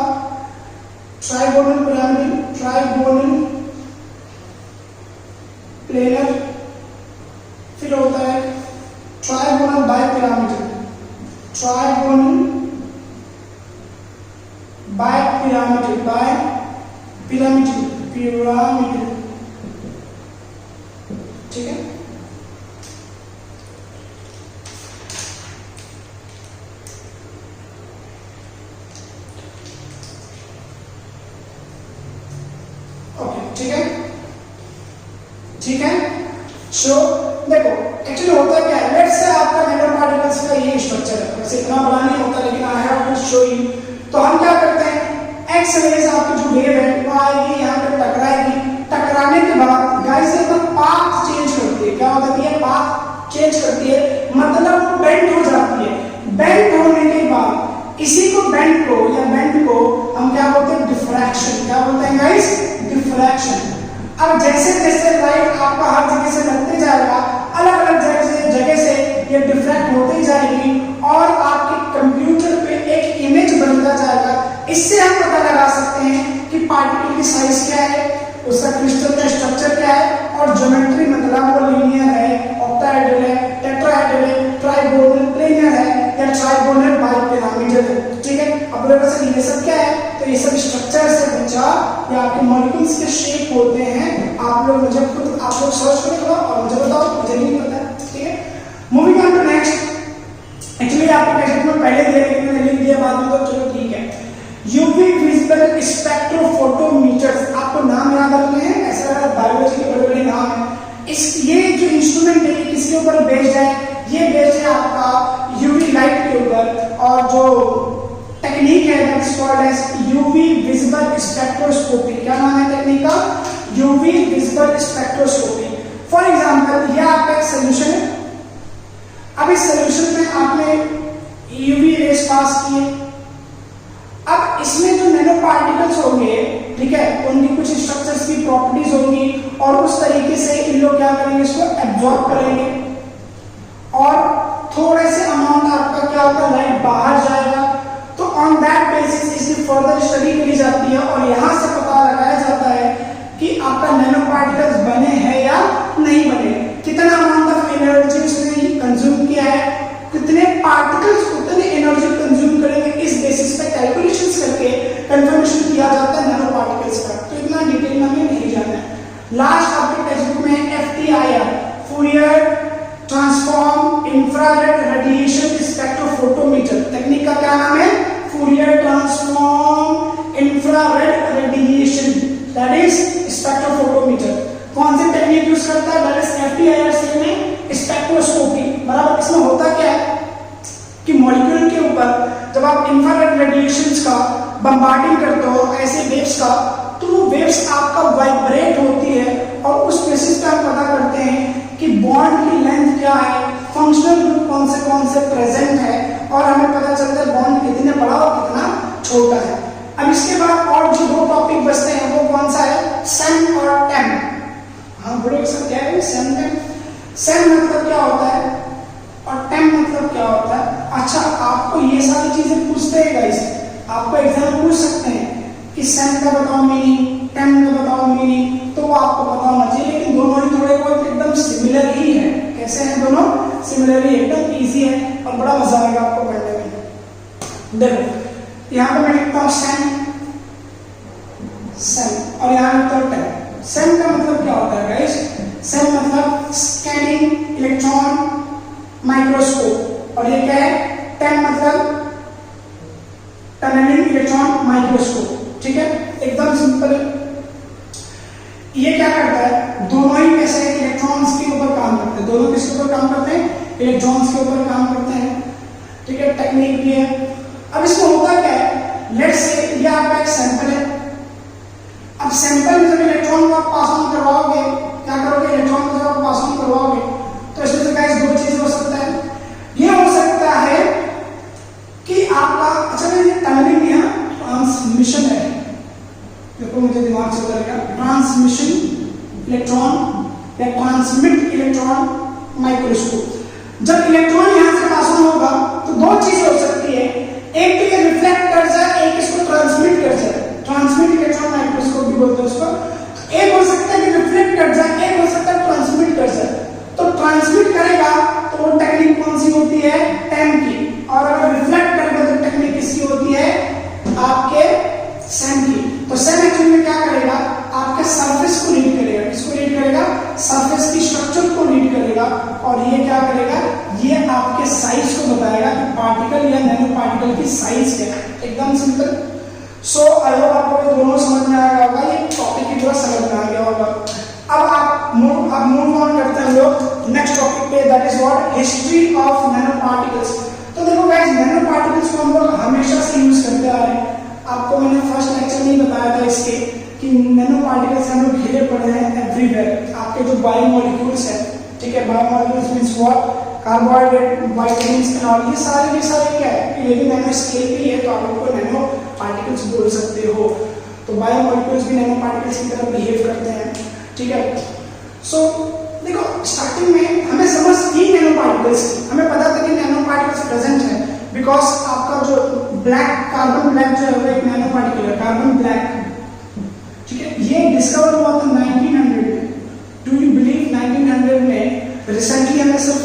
ट्राइगोनल पिरामिडल, ट्राइगोनल प्लेनर, फिर होता है trigonal bipyramidal, trigonal bipyramidal, bipyramidal, pyramidal, ठीक है। ओके, ठीक है, ठीक है। सो देखो एक्चुअली होता क्या है, लेट्स से आपका नैनो पार्टिकल्स का ये स्ट्रक्चर है, वैसे इतना बड़ा नहीं होता लेकिन I have to show you. तो हम क्या करते हैं, एक्स रेज आपकी जो वेव है वो आएगी यहाँ पे टकराएगी, टकराने के बाद गाइस ये पाथ चेंज करती है, क्या होता है, पाथ चेंज करती है, मतलब बेंड हो जाती है। बेंड होने के बाद इसी को बेंड को या बेंड को हम क्या बोलते हैं, डिफ्रैक्शन। क्या बोलते हैं गाइस, डिफ्रैक्शन। अब जैसे जैसे लाइट आपका हर जगह से लगते जाएगा, अलग अलग जगह से ये डिफ्रैक्ट होती जाएगी और आपके कंप्यूटर पे एक इमेज बनता जाएगा। इससे हम पता लगा सकते हैं कि पार्टिकल की साइज क्या है, उसका क्रिस्टल का स्ट्रक्चर क्या है, और ज्योमेट्री मतलब वो लीनियर है, ऑक्टाहेड्रल है, टेट्राहेड्रल है, ट्राइगोनल प्लेनर है या ट्राइगोनल बाइपिरामिडल है, ठीक है। अब वैसे ये सब क्या है, तो ये सब स्ट्रक्चर से बचा या आपके मॉलिक्यूल्स के शेप होते हैं। आप लोग मुझे खुद आप लोग सर्च करेंगे और मुझे बताओ, मुझे नहीं पता, ठीक है। Moving on to next, actually आपको टेक्स्ट में पहले दिया लेकिन मैंने लिख दिया बाद में, तो चलो ठीक है। यूवी विजिबल स्पेक्ट्रोफोटोमीटर्स, आपको नाम याद रखने हैं, ऐसा बायोलॉजी के बड़े बड़े नाम है। इस ये जो इंस्ट्रूमेंट है किसके ऊपर बेस्ड है, ये बेस्ड है आपका यूवी लाइट के ऊपर, और जो टेक्निक है that is called as UV visible spectroscopy. क्या नाम है टेक्निक का, UV visible spectroscopy. For example ये आपका एक सॉल्यूशन है, अब इस सॉल्यूशन में आपने यूवी रेस पास किए, अब इसमें जो नैनो पार्टिकल्स होंगे, ठीक है, उनकी कुछ स्ट्रक्चर्स की प्रॉपर्टीज होंगी और उस तरीके से इन लोग क्या करेंगे, इसको एब्जॉर्ब करेंगे और थोड़े से अमाउंट आपका क्या होता है, लाइट बाहर जाएगा। तो ऑन दैट बेसिस इसकी फर्दर स्टडी करी जाती है और यहां से पता लगाया जाता है कि आपका नैनो पार्टिकल्स बने हैं या नहीं बने, कितना अमाउंट ऑफ एनर्जी उसने कंज्यूम किया है, कितने पार्टिकल्स उतने एनर्जी कंज्यूम करेंगे, इस बेसिस पे कैलकुलेशंस करके कंफर्मेशन किया जाता है नैनो पार्टिकल्स का। तो इतना डिटेल में हमें नहीं जाना है। लास्ट आपके टेक्स्ट बुक में FTIR, Fourier transform infrared radiation spectrophotometer, technique का क्या नाम है, Fourier transform infrared radiation, that is spectrophotometer. कौन सी टेक्निक यूज करता है, दैट इज FTIR से में स्पेक्ट्रोस्कोपी। बराबर, इसमें होता क्या है कि मॉलिक्यूल के ऊपर जब आप इंफ्रारेड रेडिएशंस का बम्बार्डिंग करते हो ऐसे वेव्स का, तो वो वेव्स आपका वाइब्रेट होती है और उस बेसिस पे हम पता करते हैं कि बॉन्ड की लेंथ क्या है, फंक्शनल ग्रुप कौन से प्रेजेंट है, और हमें पता चलता है बॉन्ड कितने बड़ा और कितना छोटा है। अब इसके बाद और जो दो टॉपिक बचते हैं वो कौन सा है, सेम और टेम। हाँ बड़े सब क्या है, सेम टेम। सेम मतलब क्या होता है और टेम मतलब क्या होता है। अच्छा, आपको ये सारी चीजें पूछते हैं गाइस, आपको एग्जाम पूछ सकते हैं कि सेम का बताओ मीनिंग, टेम का बताओ मीनिंग, तो वो आपको पता होना चाहिए। लेकिन दोनों ही थोड़े बहुत एकदम सिमिलर ही है। कैसे हैं दोनों, सिमिलर ही, एकदम इजी है और बड़ा मजा आएगा आपको पढ़ने में। देखो यहाँ पे मैं लिखता हूँ सेम, सेम, और यहाँ लिखता हूँ टेम। सेम का मतलब क्या होता है गाइस, सेम मतलब स्कैनिंग इलेक्ट्रॉन माइक्रोस्कोप, और ये क्या है, टेम मतलब टनलिंग इलेक्ट्रॉन माइक्रोस्कोप, ठीक है, एकदम सिंपल। ये क्या करता है, दोनों ही कैसे इलेक्ट्रॉन्स के ऊपर काम करते हैं, दोनों किसके ऊपर काम करते हैं, इलेक्ट्रॉन्स के ऊपर काम करते हैं, ठीक है, टेक्निक भी है। अब इसमें होता क्या है, लेट्स से ये आपका एक सैंपल है। अब सैंपल में जब इलेक्ट्रॉन को आप पास ऑन करवाओगे, क्या करोगे, इलेक्ट्रॉन को जब आप पास ऑन करवाओगे तो इसमें से गाइस दो चीजें हो सकता है। ये हो सकता है दिमाग से उतर गया, ट्रांसमिशन इलेक्ट्रॉन या ट्रांसमिट इलेक्ट्रॉन माइक्रोस्कोप। जब इलेक्ट्रॉन यहां से पास ऑन होगा तो दो चीजें हो सकती है, एक तो ये रिफ्लेक्ट कर जाए, एक इसको ट्रांसमिट कर जाए, ट्रांसमिट इलेक्ट्रॉन माइक्रोस्कोप भी बोलते हैं उसको। तो एक हो सकता है कि रिफ्लेक्ट कर जाए, एक हो सकता है ट्रांसमिट कर जाए। तो ट्रांसमिट करेगा तो वो टेक्निक कौन सी होती है, टेम की, और अगर रिफ्लेक्ट करेगा तो टेक्निक किसकी होती है, आपके सैम की। तो सैम एक्चुअली में क्या करेगा, आपके सरफेस को रीड करेगा, किसको रीड करेगा, सरफेस की स्ट्रक्चर को रीड करेगा, और ये क्या करेगा, ये आपके साइज को बताएगा कि पार्टिकल या नैनो पार्टिकल की साइज क्या है। एकदम सिंपल। सो आई होप आपको दोनों समझ में आ गया होगा, ये टॉपिक की थोड़ा समझ में आ गया होगा। अब आप मूव ऑन करते हैं लोग नेक्स्ट टॉपिक पे, that is what, history of nano particles. तो देखो गाइस, नैनो पार्टिकल्स को हम लोग हमेशा से यूज करते आ रहे हैं। आपको मैंने फर्स्ट लेक्चर में बताया था इसके कि नैनो पार्टिकल्स हम लोग घिरे पड़े हैं एवरीवेयर। आपके जो बायोमोलिक्यूल्स है, ठीक है, biomolecules means what, carbohydrate, vitamins and all, ये सारे क्या है, ये भी नैनो स्केल पे है, तो आप उनको नैनो पार्टिकल्स बोल सकते हो। तो बायोमोलिक्यूल्स भी नैनो पार्टिकल्स की तरह बिहेव करते हैं, ठीक है। सो देखो, स्टार्टिंग में हमें समझ थी नैनो पार्टिकल्स की, हमें पता था कि नैनो पार्टिकल्स प्रेजेंट है, बिकॉज आपका जो ब्लैक, कार्बन ब्लैक जो है वो एक नैनो पार्टिकल है, कार्बन ब्लैक, ठीक है। ये डिस्कवर हुआ था 1900 में। डू यू बिलीव 1900 में रिसेंटली हमें सिर्फ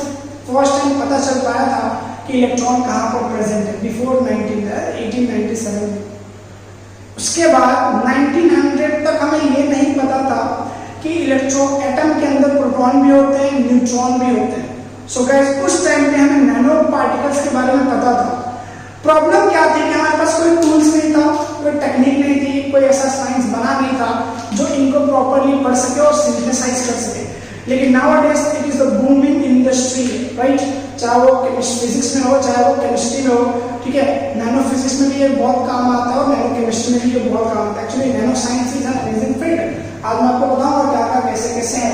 फर्स्ट टाइम पता चल पाया था कि इलेक्ट्रॉन कहाँ पर प्रेजेंट है, बिफोर 1897 में। उसके बाद 1900 तक हमें ये नहीं पता था कि इलेक्ट्रॉन, एटम के अंदर प्रोटॉन भी होते हैं, न्यूट्रॉन भी होते हैं। सो गाइस, उस टाइम पे हमें नैनो पार्टिकल्स के बारे में पता था। प्रॉब्लम क्या थी कि हमारे पास कोई टूल्स नहीं था, कोई टेक्निक नहीं थी, कोई ऐसा साइंस बना नहीं था जो इनको प्रॉपर्ली पढ़ सके और सिंथेसाइज कर सके। लेकिन nowadays it is the booming industry, right, चाहे वो फिजिक्स में हो, चाहे वो केमिस्ट्री में हो, ठीक है। नैनो फिजिक्स में भी ये बहुत काम आता है और नैनो केमिस्ट्री में भी ये बहुत काम आता है। Actually nano science is an amazing field. आज मैं आपको बताऊंगा क्या क्या कैसे कैसे है,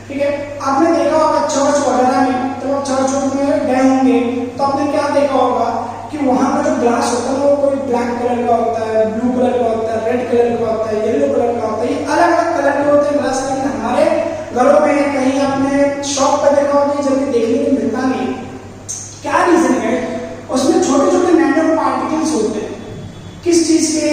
ठीक है। आपने देखा होगा चर्च वगैरह में, तो आप चर्च में गए होंगे तो आपने क्या देखा होगा कि वहां का जो ग्लास होता है वो कोई ब्लैक कलर का होता है, ब्लू कलर का होता है, रेड कलर का होता है, येलो कलर का होता है, ये अलग अलग कलर के होते हैं ग्लास। लेकिन हमारे घरों में कहीं आपने शॉप पर देखा होगा, जल्दी देखने को मिलता नहीं। क्या रीजन है, उसमें छोटे छोटे नैनो पार्टिकल्स होते हैं। किस चीज के,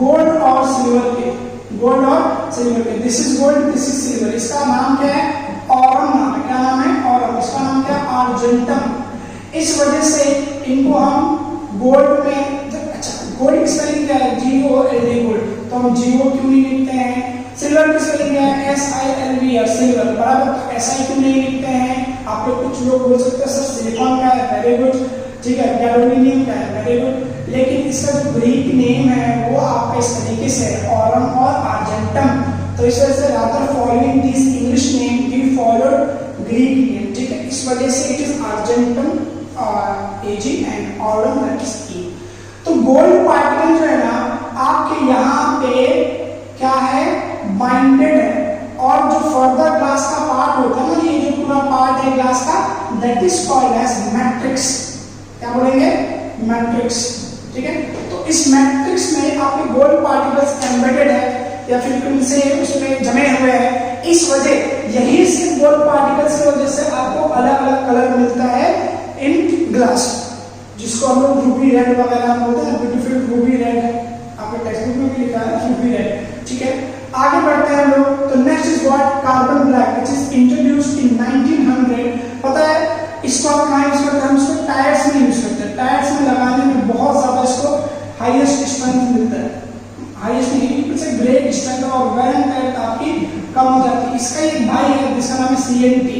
गोल्ड और सिल्वर के, गोल्ड और सिल्वर के। This is gold, this is silver. इसका नाम क्या है, ऑरम नाम है। क्या नाम है, ऑरम। इसका नाम क्या है, आर्जेंटम। इस वजह से इनको हम गोल्ड में, अच्छा गोल्ड की स्पेलिंग क्या है, GOLD, गोल्ड। तो हम GO क्यों नहीं लिखते हैं। सिल्वर की स्पेलिंग क्या है, SILVR, सिल्वर, बराबर। SI क्यों नहीं लिखते हैं। आप लोग, कुछ लोग बोल सकते हैं सर सिलिकॉन का है, वेरी गुड, ठीक है। गैडोलिनियम का है, वेरी गुड। लेकिन इसका जो ग्रीक नेम है वो आपका इस तरीके से है, ऑरम और आर्जेंटम। तो इस वजह से rather following this English name we followed Greek name, ठीक है। इस वजह से it is argentum AG and aurum that is E। तो गोल्ड पार्टिकल जो है ना आपके यहाँ पे क्या है, बाइंडेड है, और जो फर्दर ग्लास का पार्ट होता है ना, ये जो पूरा पार्ट है ग्लास का, that is called as matrix. क्या बोलेंगे, मैट्रिक्स, ठीक है। तो इस मैट्रिक्स में आपके गोल्ड पार्टिकल्स एम्बेडेड है या फिर उनसे उसमें जमे हुए हैं। इस वजह, यही सिर्फ गोल्ड पार्टिकल्स की वजह से आपको अलग अलग कलर मिलता है इन ग्लास, जिसको हम लोग रूबी रेड वगैरह बोलते हैं, ब्यूटीफुल रूबी रेड है, आपके टेक्स्ट बुक में भी लिखा है रूबी रेड, ठीक है। आगे बढ़ते हैं लोग। तो next is what, carbon black, which is introduced in 1900। पता है इसको आप कहाँ यूज करते हैं, इसको टायर्स में यूज करते हैं। टायर्स में लगाने में बहुत ज्यादा इसको हाईएस्ट स्ट्रेंथ मिलता है, हाईएस्ट नहीं, इट्स ए ग्रेट स्ट्रेंथ, और वेयर एंड टेयर आपकी कम हो जाती है। इसका एक भाई है जिसका नाम है CNT,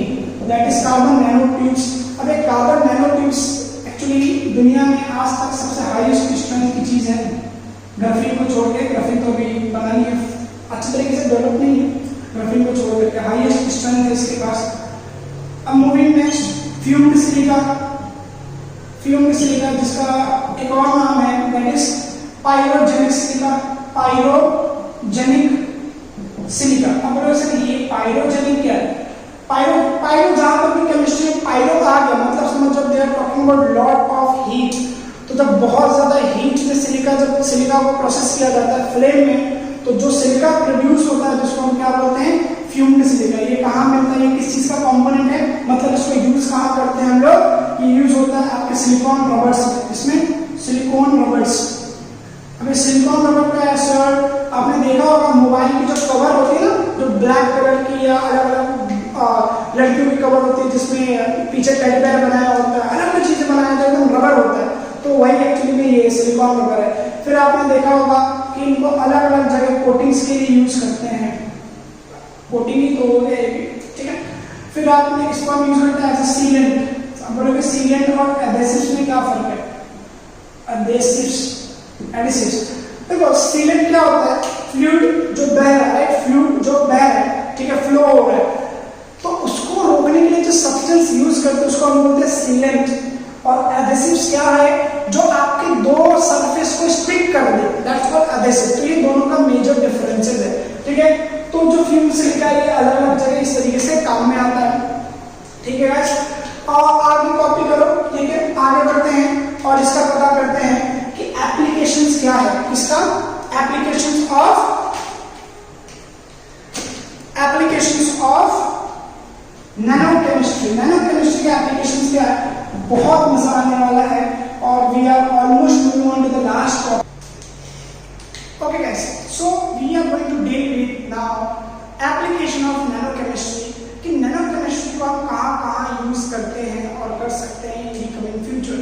that is carbon nano tubes. अब एक कार्बन नैनो ट्यूब्स एक्चुअली दुनिया में आज तक सबसे हाईएस्ट स्ट्रेंथ की चीज है, ग्राफीन को छोड़ के। ग्राफीन तो भी बनानी है, अच्छी तरीके से डेवलप नहीं है, ग्राफीन को छोड़ करके हाईएस्ट स्ट्रेंथ है इसके पास। अब मूविंग नेक्स्ट, फ्यूम्ड सिलिका। फ्यूम्ड सिलिका जिसका एक और नाम है that is pyrogenic silica, pyrogenic silica. अब बोलो सर ये पायरोजेनिक क्या है, पायरो जहां पर भी केमिस्ट्री में पायरो आ गया, मतलब समझ, जब they are talking about lot of heat, तो जब बहुत ज्यादा हीट में सिलिका, जब सिलिका को प्रोसेस किया जाता है फ्लेम में, तो जो सिलिका प्रोड्यूस होता है जिसको हम क्या बोलते हैं, फ्यूम्ड सिलिका। ये कहाँ मिलता है, ये किस चीज का कंपोनेंट है, मतलब इसको यूज कहाँ करते हैं हम लोग, ये यूज होता है आपके सिलिकॉन रबर्स, इसमें सिलिकॉन रबर्स। अभी सिलिकॉन रबर का है सर, आपने देखा होगा मोबाइल की जो कवर होती है ना, जो ब्लैक कलर की या अलग अलग लड़कियों की कवर होती है जिसमें पीछे टेडी बेयर बनाया होता है, अलग अलग चीजें बनाया जाता है, एकदम रबर होता है, तो वही एक्चुअली में ये सिलिकॉन रबर है। फिर आपने देखा होगा कि इनको अलग अलग जगह कोटिंग्स के लिए यूज करते हैं, कोटिंग ही तो हो गया, ठीक है। फिर आपने इसको हम यूज करते हैं एज ए सीलेंट। अब बोलोगे सीलेंट और एडेसिव्स में क्या फर्क है, एडेसिव्स, एडेसिव्स देखो सीलेंट क्या होता है, फ्लूइड जो बह रहा है, फ्लूइड जो बह रहा है, ठीक है, फ्लो हो रहा है, तो उसको रोकने के लिए जो सब्सटेंस यूज करते हैं उसको हम बोलते हैं सीलेंट। और एडेसिव्स क्या है, जो आपके दो सरफेस को स्टिक कर दे, दैट्स कॉल्ड एडेसिव। तो ये दोनों का मेजर डिफरेंसेस है, ठीक है। तो जो फ्यूम सिलिका ये अलग अलग जगह इस तरीके से काम में आता है, ठीक है गाइस। और आगे कॉपी करो, ठीक है, आगे बढ़ते हैं और इसका पता करते हैं कि एप्लीकेशंस क्या है, इसका applications of nano chemistry. Nano chemistry के एप्लीकेशंस क्या है, बहुत मजा आने वाला है और we are almost moving on to the last topic. Okay guys, so we are going to deal with now application of nano chemistry, कि नैनो केमिस्ट्री को हम कहाँ यूज करते हैं और कर सकते हैं इन द कमिंग फ्यूचर।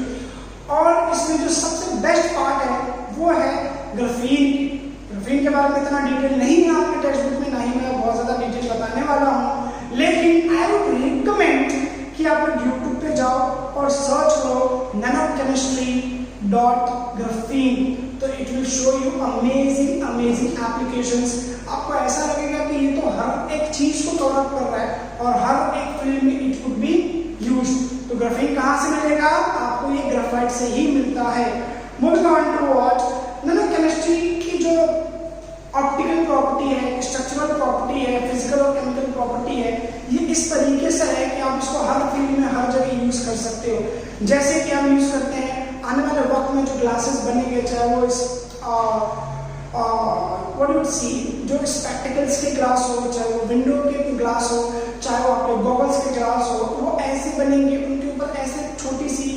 और इसमें जो सबसे बेस्ट पार्ट है वो है ग्राफीन। ग्राफीन के बारे में इतना डिटेल नहीं है आपके टेक्स्ट बुक में, ना ही मैं बहुत ज्यादा डिटेल बताने वाला हूँ, लेकिन आई वुड रिकमेंड कि आप यूट्यूब पे जाओ और सर्च करो नैनो केमिस्ट्री .graphene, तो it will show you amazing applications. आपको ऐसा लगेगा कि ये तो हर एक चीज को कवर अप कर रहा है और हर एक फील्ड में इट वुड बी यूज्ड। तो ग्राफीन कहाँ से मिलेगा, आपको ये ग्राफाइट से ही मिलता है। Moving on to what nano chemistry की जो ऑप्टिकल प्रॉपर्टी है, स्ट्रक्चरल प्रॉपर्टी है, फिजिकल और केमिकल प्रॉपर्टी है, ये इस तरीके से है कि आप इसको हर फील्ड में हर जगह यूज कर सकते हो। जैसे कि हम यूज करते हैं आने वाले वक्त में जो ग्लासेस बनेंगे, चाहे वो इस व्हाट यू सी जो स्पेक्टिकल्स के ग्लास हो, चाहे वो विंडो के ग्लास हो, चाहे वो आपके गॉगल्स के ग्लास हो, वो ऐसे बनेंगे, उनके ऊपर ऐसे छोटी सी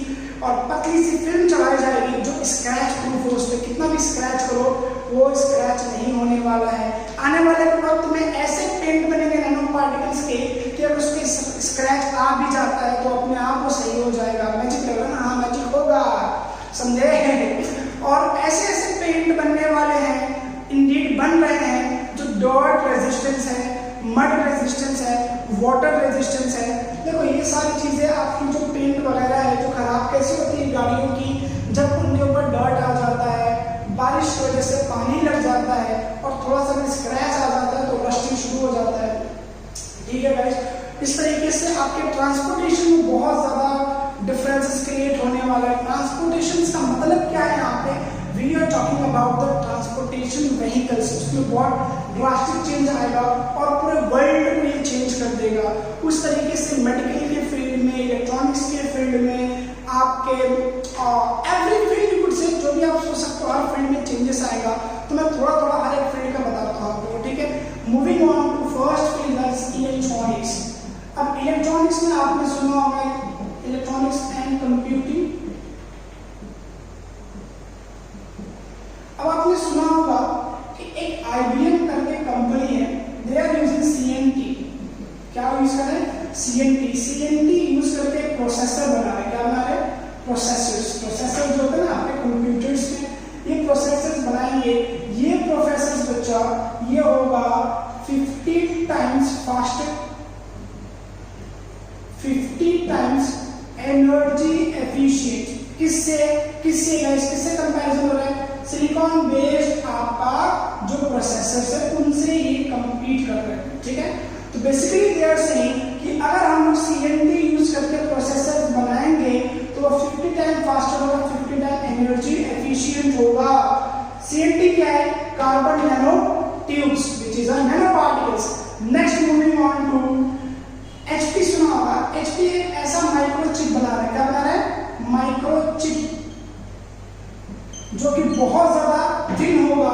और पतली सी फिल्म चढ़ाई जाएगी जो स्क्रैच प्रूफ हो, उस पर कितना भी स्क्रैच करो वो स्क्रैच नहीं होने वाला है। आने वाले वक्त में ऐसे पेंट बनेंगे नैनो पार्टिकल्स के कि अगर उस पर स्क्रैच आ भी जाता है तो अपने आप वो सही हो जाएगा। मैजिक लगा ना, हाँ मैजिक होगा, समझे। और ऐसे ऐसे पेंट बनने वाले हैं, इंडीड बन रहे हैं, जो डॉट रेजिस्टेंस है, मड रेजिस्टेंस है, वाटर रेजिस्टेंस है। देखो ये सारी चीजें आपकी जो पेंट वगैरह है जो खराब कैसे होती है गाड़ियों की, जब उनके ऊपर डर्ट आ जाता है, बारिश की वजह से पानी लग जाता है और थोड़ा सा भी स्क्रैच आ जाता है तो रस्टिंग शुरू हो जाता है, ठीक है गाइस। इस तरीके से आपके ट्रांसपोर्टेशन में बहुत ज्यादा डिफरेंसेस क्रिएट होने वाला है। ट्रांसपोर्टेशन का मतलब क्या है, यहाँ पे we are talking about the transportation vehicles, उसमें बहुत ड्रास्टिक चेंज आएगा और पूरे वर्ल्ड को ये चेंज कर देगा। उस तरीके से मेडिकल के फील्ड में, इलेक्ट्रॉनिक्स के फील्ड में, आपके every field you could say, जो भी आप सोच सकते हो हर फील्ड में चेंजेस आएगा। तो मैं थोड़ा थोड़ा हर एक फील्ड का बताता हूँ आपको, ठीक है। Moving on to first field that's electronics. अब इलेक्ट्रॉनिक्स में आपने सुना होगा इलेक्ट्रॉनिक्स एंड कंप्यूटिंग। अब आपने सुना होगा कि एक IBM करके कंपनी है, दे आर यूजिंग CNT। क्या यूज कर रहे हैं, CNT यूज करके एक प्रोसेसर बना रहे हैं। क्या बना रहे हैं, प्रोसेसर जो होता है ना आपके कंप्यूटर्स में, ये प्रोसेसर्स बनाएंगे। ये प्रोसेसर्स बच्चा ये होगा 50 times faster, 50 times energy efficient. किससे कंपैरिजन हो रहा है, सिलिकॉन बेस्ड आपका जो प्रोसेसर्स है उनसे ये कंपीट कर रहे हैं, ठीक है। तो बेसिकली दे आर सेइंग कि अगर हम लोग CNT यूज करके प्रोसेसर्स बनाएंगे तो 50 टाइम फास्टर होगा, 50 टाइम एनर्जी एफिशिएंट होगा। CNT क्या है, carbon nano tubes which is a nano particles. Next moving on to HP सुना होगा। HP एक ऐसा माइक्रोचिप बना रहा है। क्या बना रहा है, माइक्रोचिप, जो कि बहुत ज्यादा थिन होगा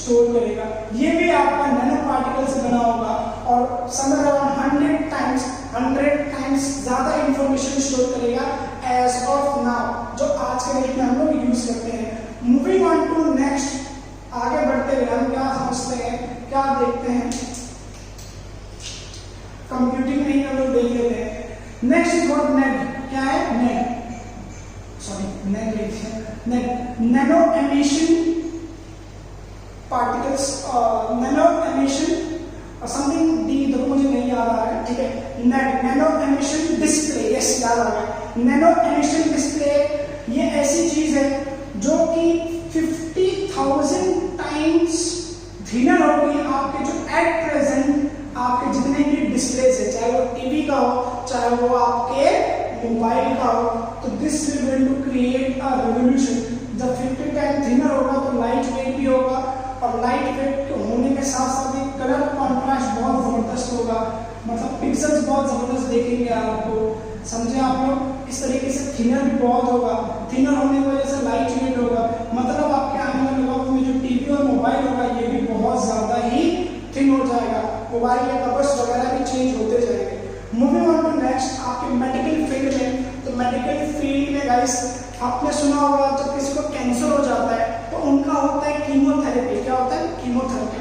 स्टोर करेगा। ये भी आपका नैनो पार्टिकल से बना होगा और समझ 100 टाइम्स ज्यादा इंफॉर्मेशन स्टोर करेगा एज ऑफ नाउ, जो आज के डेट में हम लोग यूज करते हैं। मूविंग ऑन टू नेक्स्ट, आगे बढ़ते हुए हम क्या समझते हैं, क्या देखते हैं, कंप्यूटिंग नहीं हम लोग देख लेते हैं। नेक्स्ट इज व्हाट नेट, क्या है net, sorry net, nano emission particles, nano emission something D, देखो मुझे नहीं याद आ रहा है, ठीक है। Net nano emission display, yes याद आ गया। नैनो एमिशन डिस्प्ले ये ऐसी चीज है जो कि 50,000 टाइम्स थिनर होगी आपके जो एट प्रेजेंट आपके जितने भी डिस्प्लेस है, चाहे वो टीवी का हो, चाहे वो आपके मोबाइल का हो। तो this will going to create a revolution. जब 50 टाइम थिनर होगा तो लाइट वेट भी होगा, और लाइट वेट होने के साथ साथ एक कलर कॉन्ट्रास्ट बहुत जबरदस्त होगा, मतलब पिक्सल्स बहुत जबरदस्त देखेंगे आपको, समझे आप लोग। इस तरीके से थिनर भी बहुत होगा, थिनर होने की वजह से लाइट वेट होगा, मतलब आपके आने वाले वक्त में जो टीवी और मोबाइल होगा ये भी बहुत ज्यादा ही थिन हो जाएगा, मोबाइल के कवर्स वगैरह भी चेंज होते जाएंगे। मूविंग ऑन टू नेक्स्ट, आपके मेडिकल फील्ड में, तो मेडिकल फील्ड में गाइस आपने सुना होगा जब किसी को कैंसर हो जाता है तो उनका होता है कीमोथेरेपी। क्या होता है? कीमोथेरेपी।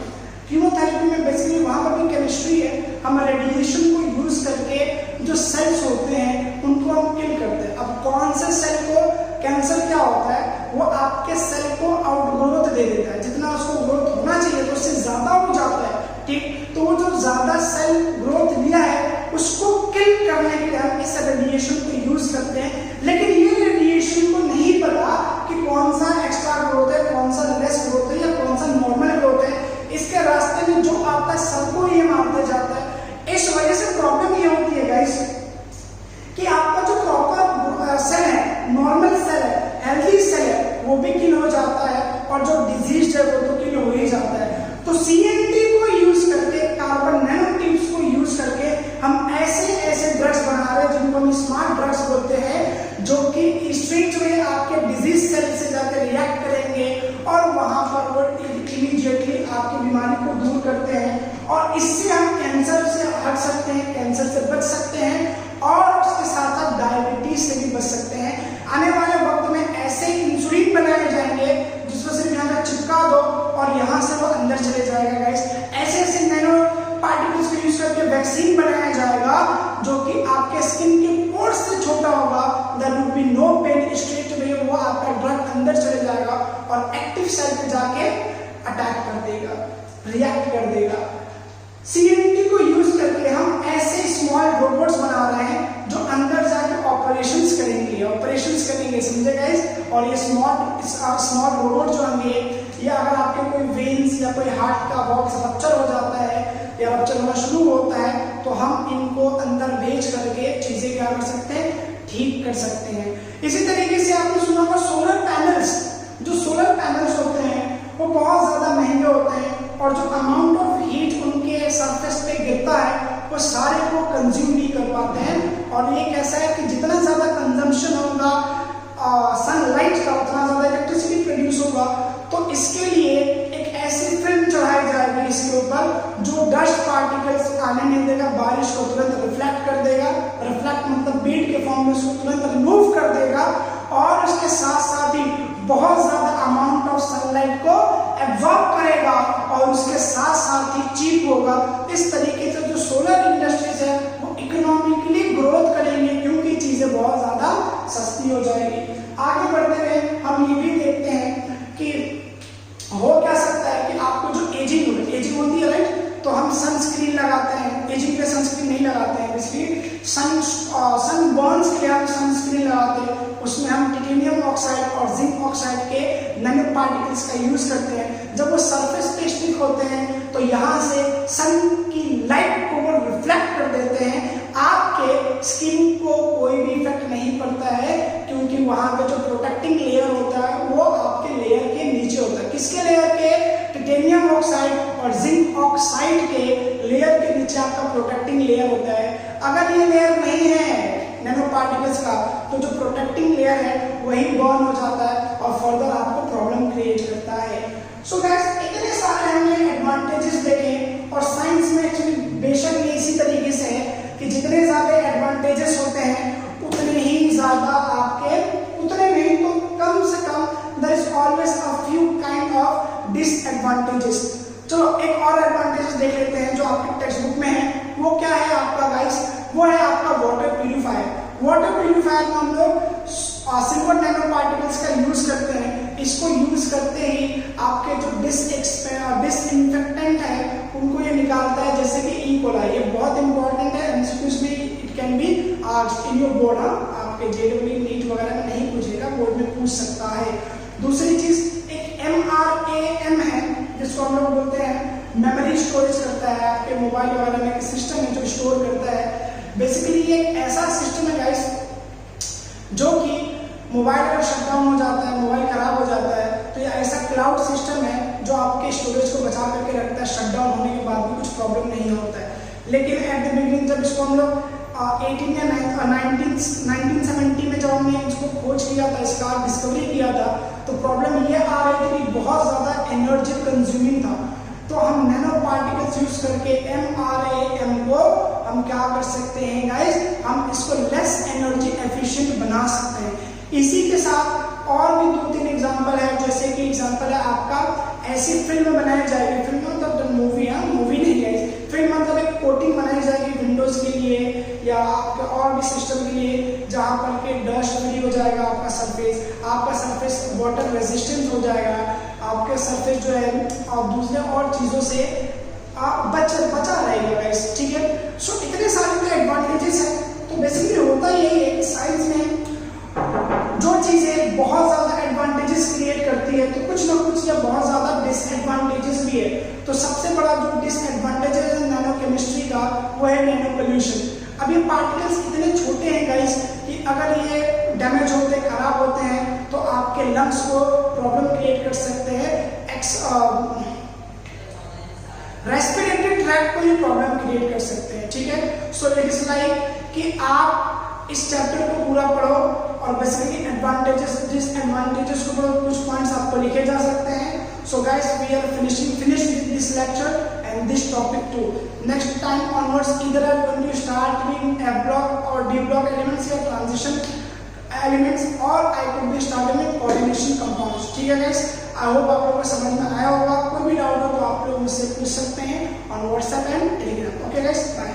कीमोथेरेपी में बेसिकली वहां पर भी केमिस्ट्री है, हम रेडिएशन को यूज करके जो सेल्स होते हैं उनको हम किल करते हैं। अब कौन से सेल को, कैंसर क्या होता है, वो आपके सेल को आउटग्रोथ दे देता है, जितना उसको ग्रोथ होना चाहिए तो उससे ज्यादा हो जाता है, ठीक। तो वो जो ज्यादा सेल ग्रोथ लिया है उसको किल करने के लिए हम इस रेडिएशन को यूज करते हैं। लेकिन ये रेडिएशन को नहीं पता कि कौन सा एक्स्ट्रा ग्रोथ है, कौन सा लेस ग्रोथ है, या कौन सा नॉर्मल ग्रोथ है। इसके रास्ते में जो आता है सबको ये मारते जाता है। इस वजह से प्रॉब्लम ये होती है गाइस कि आपका जो प्रॉपर सेल है, नॉर्मल सेल है, हेल्दी सेल है, वो भी किल हो जाता है, और जो डिजीज है वो तो किल हो ही जाता है। तो सीएनटी को यूज करके, कार्बन नैनो ट्यूब्स को यूज करके हम ऐसे ऐसे ड्रग्स बना रहे हैं जिनको हम स्मार्ट ड्रग्स बोलते हैं, जो कि स्ट्रेट वे आपके डिजीज सेल से जाकर रिएक्ट करेंगे और वहां पर वो इमीडिएटली आपकी बीमारी को दूर करते हैं, और इससे हम कैंसर से हट सकते हैं, कैंसर से बच सकते हैं, और उसके साथ साथ डायबिटीज से भी बच सकते हैं। आने वाले वक्त में ऐसे इंसुलिन बनाए जाएंगे जिसमें सिर्फ यहाँ चिपका दो और यहाँ से वो अंदर चले जाएगा गाइस। ऐसे ऐसे नैनो पार्टिकल्स को यूज करके वैक्सीन बनाया जाएगा जो कि आपके स्किन के पोर्स से छोटा होगा। There will be no pain, straight way वो आपका ड्रग अंदर चले जाएगा और एक्टिव सेल पे जाके अटैक कर देगा, रिएक्ट कर देगा। सीएनटी को यूज करके हम ऐसे स्मॉल रोबोट्स बना रहे हैं जो अंदर जाके ऑपरेशंस करेंगे, समझे गाइस। और ये स्मॉल रोबोट जो होंगे, ये अगर आपके कोई वेन्स या कोई हार्ट का बॉक्स रप्चर हो जाता है या रप्चर होना शुरू होता है तो हम इनको अंदर भेज करके चीजें क्या कर सकते हैं, ठीक कर सकते हैं। इसी तरीके से आपने सुना होगा सोलर पैनल्स, जो सोलर पैनल्स होते हैं वो बहुत ज्यादा महंगे होते हैं, और जो अमाउंट ऑफ हीट उनके सरफेस पे गिरता है वो सारे को कंज्यूम नहीं कर पाते हैं। और ये कैसा है कि जितना ज्यादा कंजम्पशन होगा सनलाइट का, उतना ज्यादा इलेक्ट्रिसिटी प्रोड्यूस होगा। तो इसके लिए एक ऐसी फिल्म चढ़ाई जाएगी इसके ऊपर जो डस्ट पार्टिकल्स आने नहीं देगा, बारिश को तुरंत रिफ्लेक्ट कर देगा, रिफ्लेक्ट मतलब बीट के फॉर्म में उसको तुरंत रिमूव कर देगा, और उसके साथ साथ ही बहुत ज्यादा अमाउंट ऑफ सनलाइट को एब्जॉर्ब करेगा, और उसके साथ साथ ही चीप होगा। इस तरीके से जो सोलर इंडस्ट्रीज है वो इकोनॉमिकली ग्रोथ करेंगे क्योंकि चीजें बहुत ज्यादा सस्ती हो जाएगी। आगे बढ़ते हुए हम ये भी देखते हैं कि हो क्या सकता है कि आपको जो एजिंग होती है राइट, तो हम सनस्क्रीन लगाते हैं, एजिंग पे सनस्क्रीन नहीं लगाते हैं, इसलिए सन बर्न्स के लिए हम सनस्क्रीन लगाते हैं, उसमें हम टिटेनियम ऑक्साइड और जिंक ऑक्साइड के नैनो पार्टिकल्स का यूज करते हैं। जब वो सरफेस पे स्टिक होते हैं तो यहाँ से सन की लाइट को वो रिफ्लेक्ट कर देते हैं, आपके स्किन को कोई भी इफेक्ट नहीं पड़ता है, क्योंकि वहां पे जो प्रोटेक्टिंग लेयर होता है वो आपके लेयर के नीचे होता है। किसके लेयर के? टिटेनियम ऑक्साइड और जिंक ऑक्साइड के लेयर के नीचे आपका प्रोटेक्टिंग लेयर होता है। अगर ये लेयर नहीं है नैनो पार्टिकल्स का तो जो प्रोटेक्टिंग लेयर है वही बर्न हो जाता है और फर्दर आपको प्रॉब्लम क्रिएट करता है। सो गाइस, एक इतने सारे हमने एडवांटेजेस देखे, और साइंस में एक्चुअली बेशक ये इसी तरीके से है कि जितने ज्यादा एडवांटेजेस होते हैं उतने ही ज्यादा आपके, उतने नहीं तो कम से कम there is always a few kind of disadvantages. चलो एक और एडवांटेजेस देख लेते हैं जो आपके टेक्स्ट बुक में है। वो क्या है आपका गाइस? वो है आपका वाटर प्यूरिफायर। वाटर प्यूरिफायर में हम लोग सिल्वर नैनो पार्टिकल्स का यूज करते हैं। इसको यूज करते ही आपके जो डिसइंफेक्टेंट है उनको ये निकालता है, जैसे कि ई कोलाई। ये बहुत इंपॉर्टेंट है, एमसीक्यूज में it can be in your board. आपके जेडब्ल्यू नीट वगैरह में नहीं पूछेगा, बोर्ड में पूछ सकता है। दूसरी चीज एक MRAM है जिसको हम लोग बोलते हैं मेमोरी स्टोरेज करता है। आपके मोबाइल वगैरह में एक सिस्टम है जो स्टोर करता है। बेसिकली ये एक ऐसा सिस्टम है गाइस जो कि मोबाइल अगर शटडाउन हो जाता है, मोबाइल खराब हो जाता है, तो ये ऐसा क्लाउड सिस्टम है जो आपके स्टोरेज को बचा करके रखता है। शटडाउन होने के बाद भी कुछ प्रॉब्लम नहीं होता है। लेकिन एट द बिगिनिंग जब इसको हम लोग 1970 में जब हमने इसको खोज किया था, इसका डिस्कवरी किया था, तो प्रॉब्लम ये आ रही थी कि बहुत ज़्यादा एनर्जी कंज्यूमिंग था। तो हम नैनो पार्टिकल्स यूज करके MRAM को हम क्या कर सकते हैं गाइस? हम इसको लेस एनर्जी एफिशिएंट बना सकते हैं। इसी के साथ और भी 2-3 एग्जांपल है, जैसे कि एग्जांपल है आपका ऐसी फिल्म बनाई जाएगी, फिल्म मतलब मूवी है, मूवी नहीं है, फिल्म मतलब एक कोटिंग बनाई जाएगी विंडोज के लिए या आपके और भी सिस्टम के लिए, जहां पर के डस्ट फ्री हो जाएगा आपका सरफेस वाटर रेजिस्टेंट हो जाएगा, आपके सरफेस जो है और दूसरे और चीजों से बचा रहेगा गाइस, ठीक है। सो इतने सारे तो एडवांटेजेस है। तो बेसिकली होता यही है कि साइंस में जो चीजें बहुत ज्यादा एडवांटेजेस क्रिएट करती है तो कुछ ना कुछ या बहुत ज्यादा डिसएडवांटेजेस भी है। तो सबसे बड़ा जो डिसएडवांटेज है नैनो केमिस्ट्री का वो है नैनो पोल्यूशन। अब ये पार्टिकल्स इतने छोटे हैं गाइस कि अगर ये डैमेज होते, खराब होते हैं तो आपके लंग्स को प्रॉब्लम क्रिएट कर सकते हैं, रेस्पिरेटरी ट्रैक्ट को ये प्रॉब्लम क्रिएट कर सकते हैं, ठीक है। सो इट इज लाइक कि आप इस चैप्टर को पूरा पढ़ो और बेसिकली एडवांटेजेस डिसएडवांटेजेस को पढ़ो, कुछ पॉइंट्स आपको लिखे जा सकते हैं। So guys we are finish with this lecture and this topic too. Next time onwards either I'm going to start with F block or D block elements या transition elements, और I could be starting with coordination compounds, ठीक है guys. I hope आप लोगों को समझ में आया होगा। कोई भी डाउट हो तो आप लोग मुझसे पूछ सकते हैं on WhatsApp and Telegram. Okay guys, bye.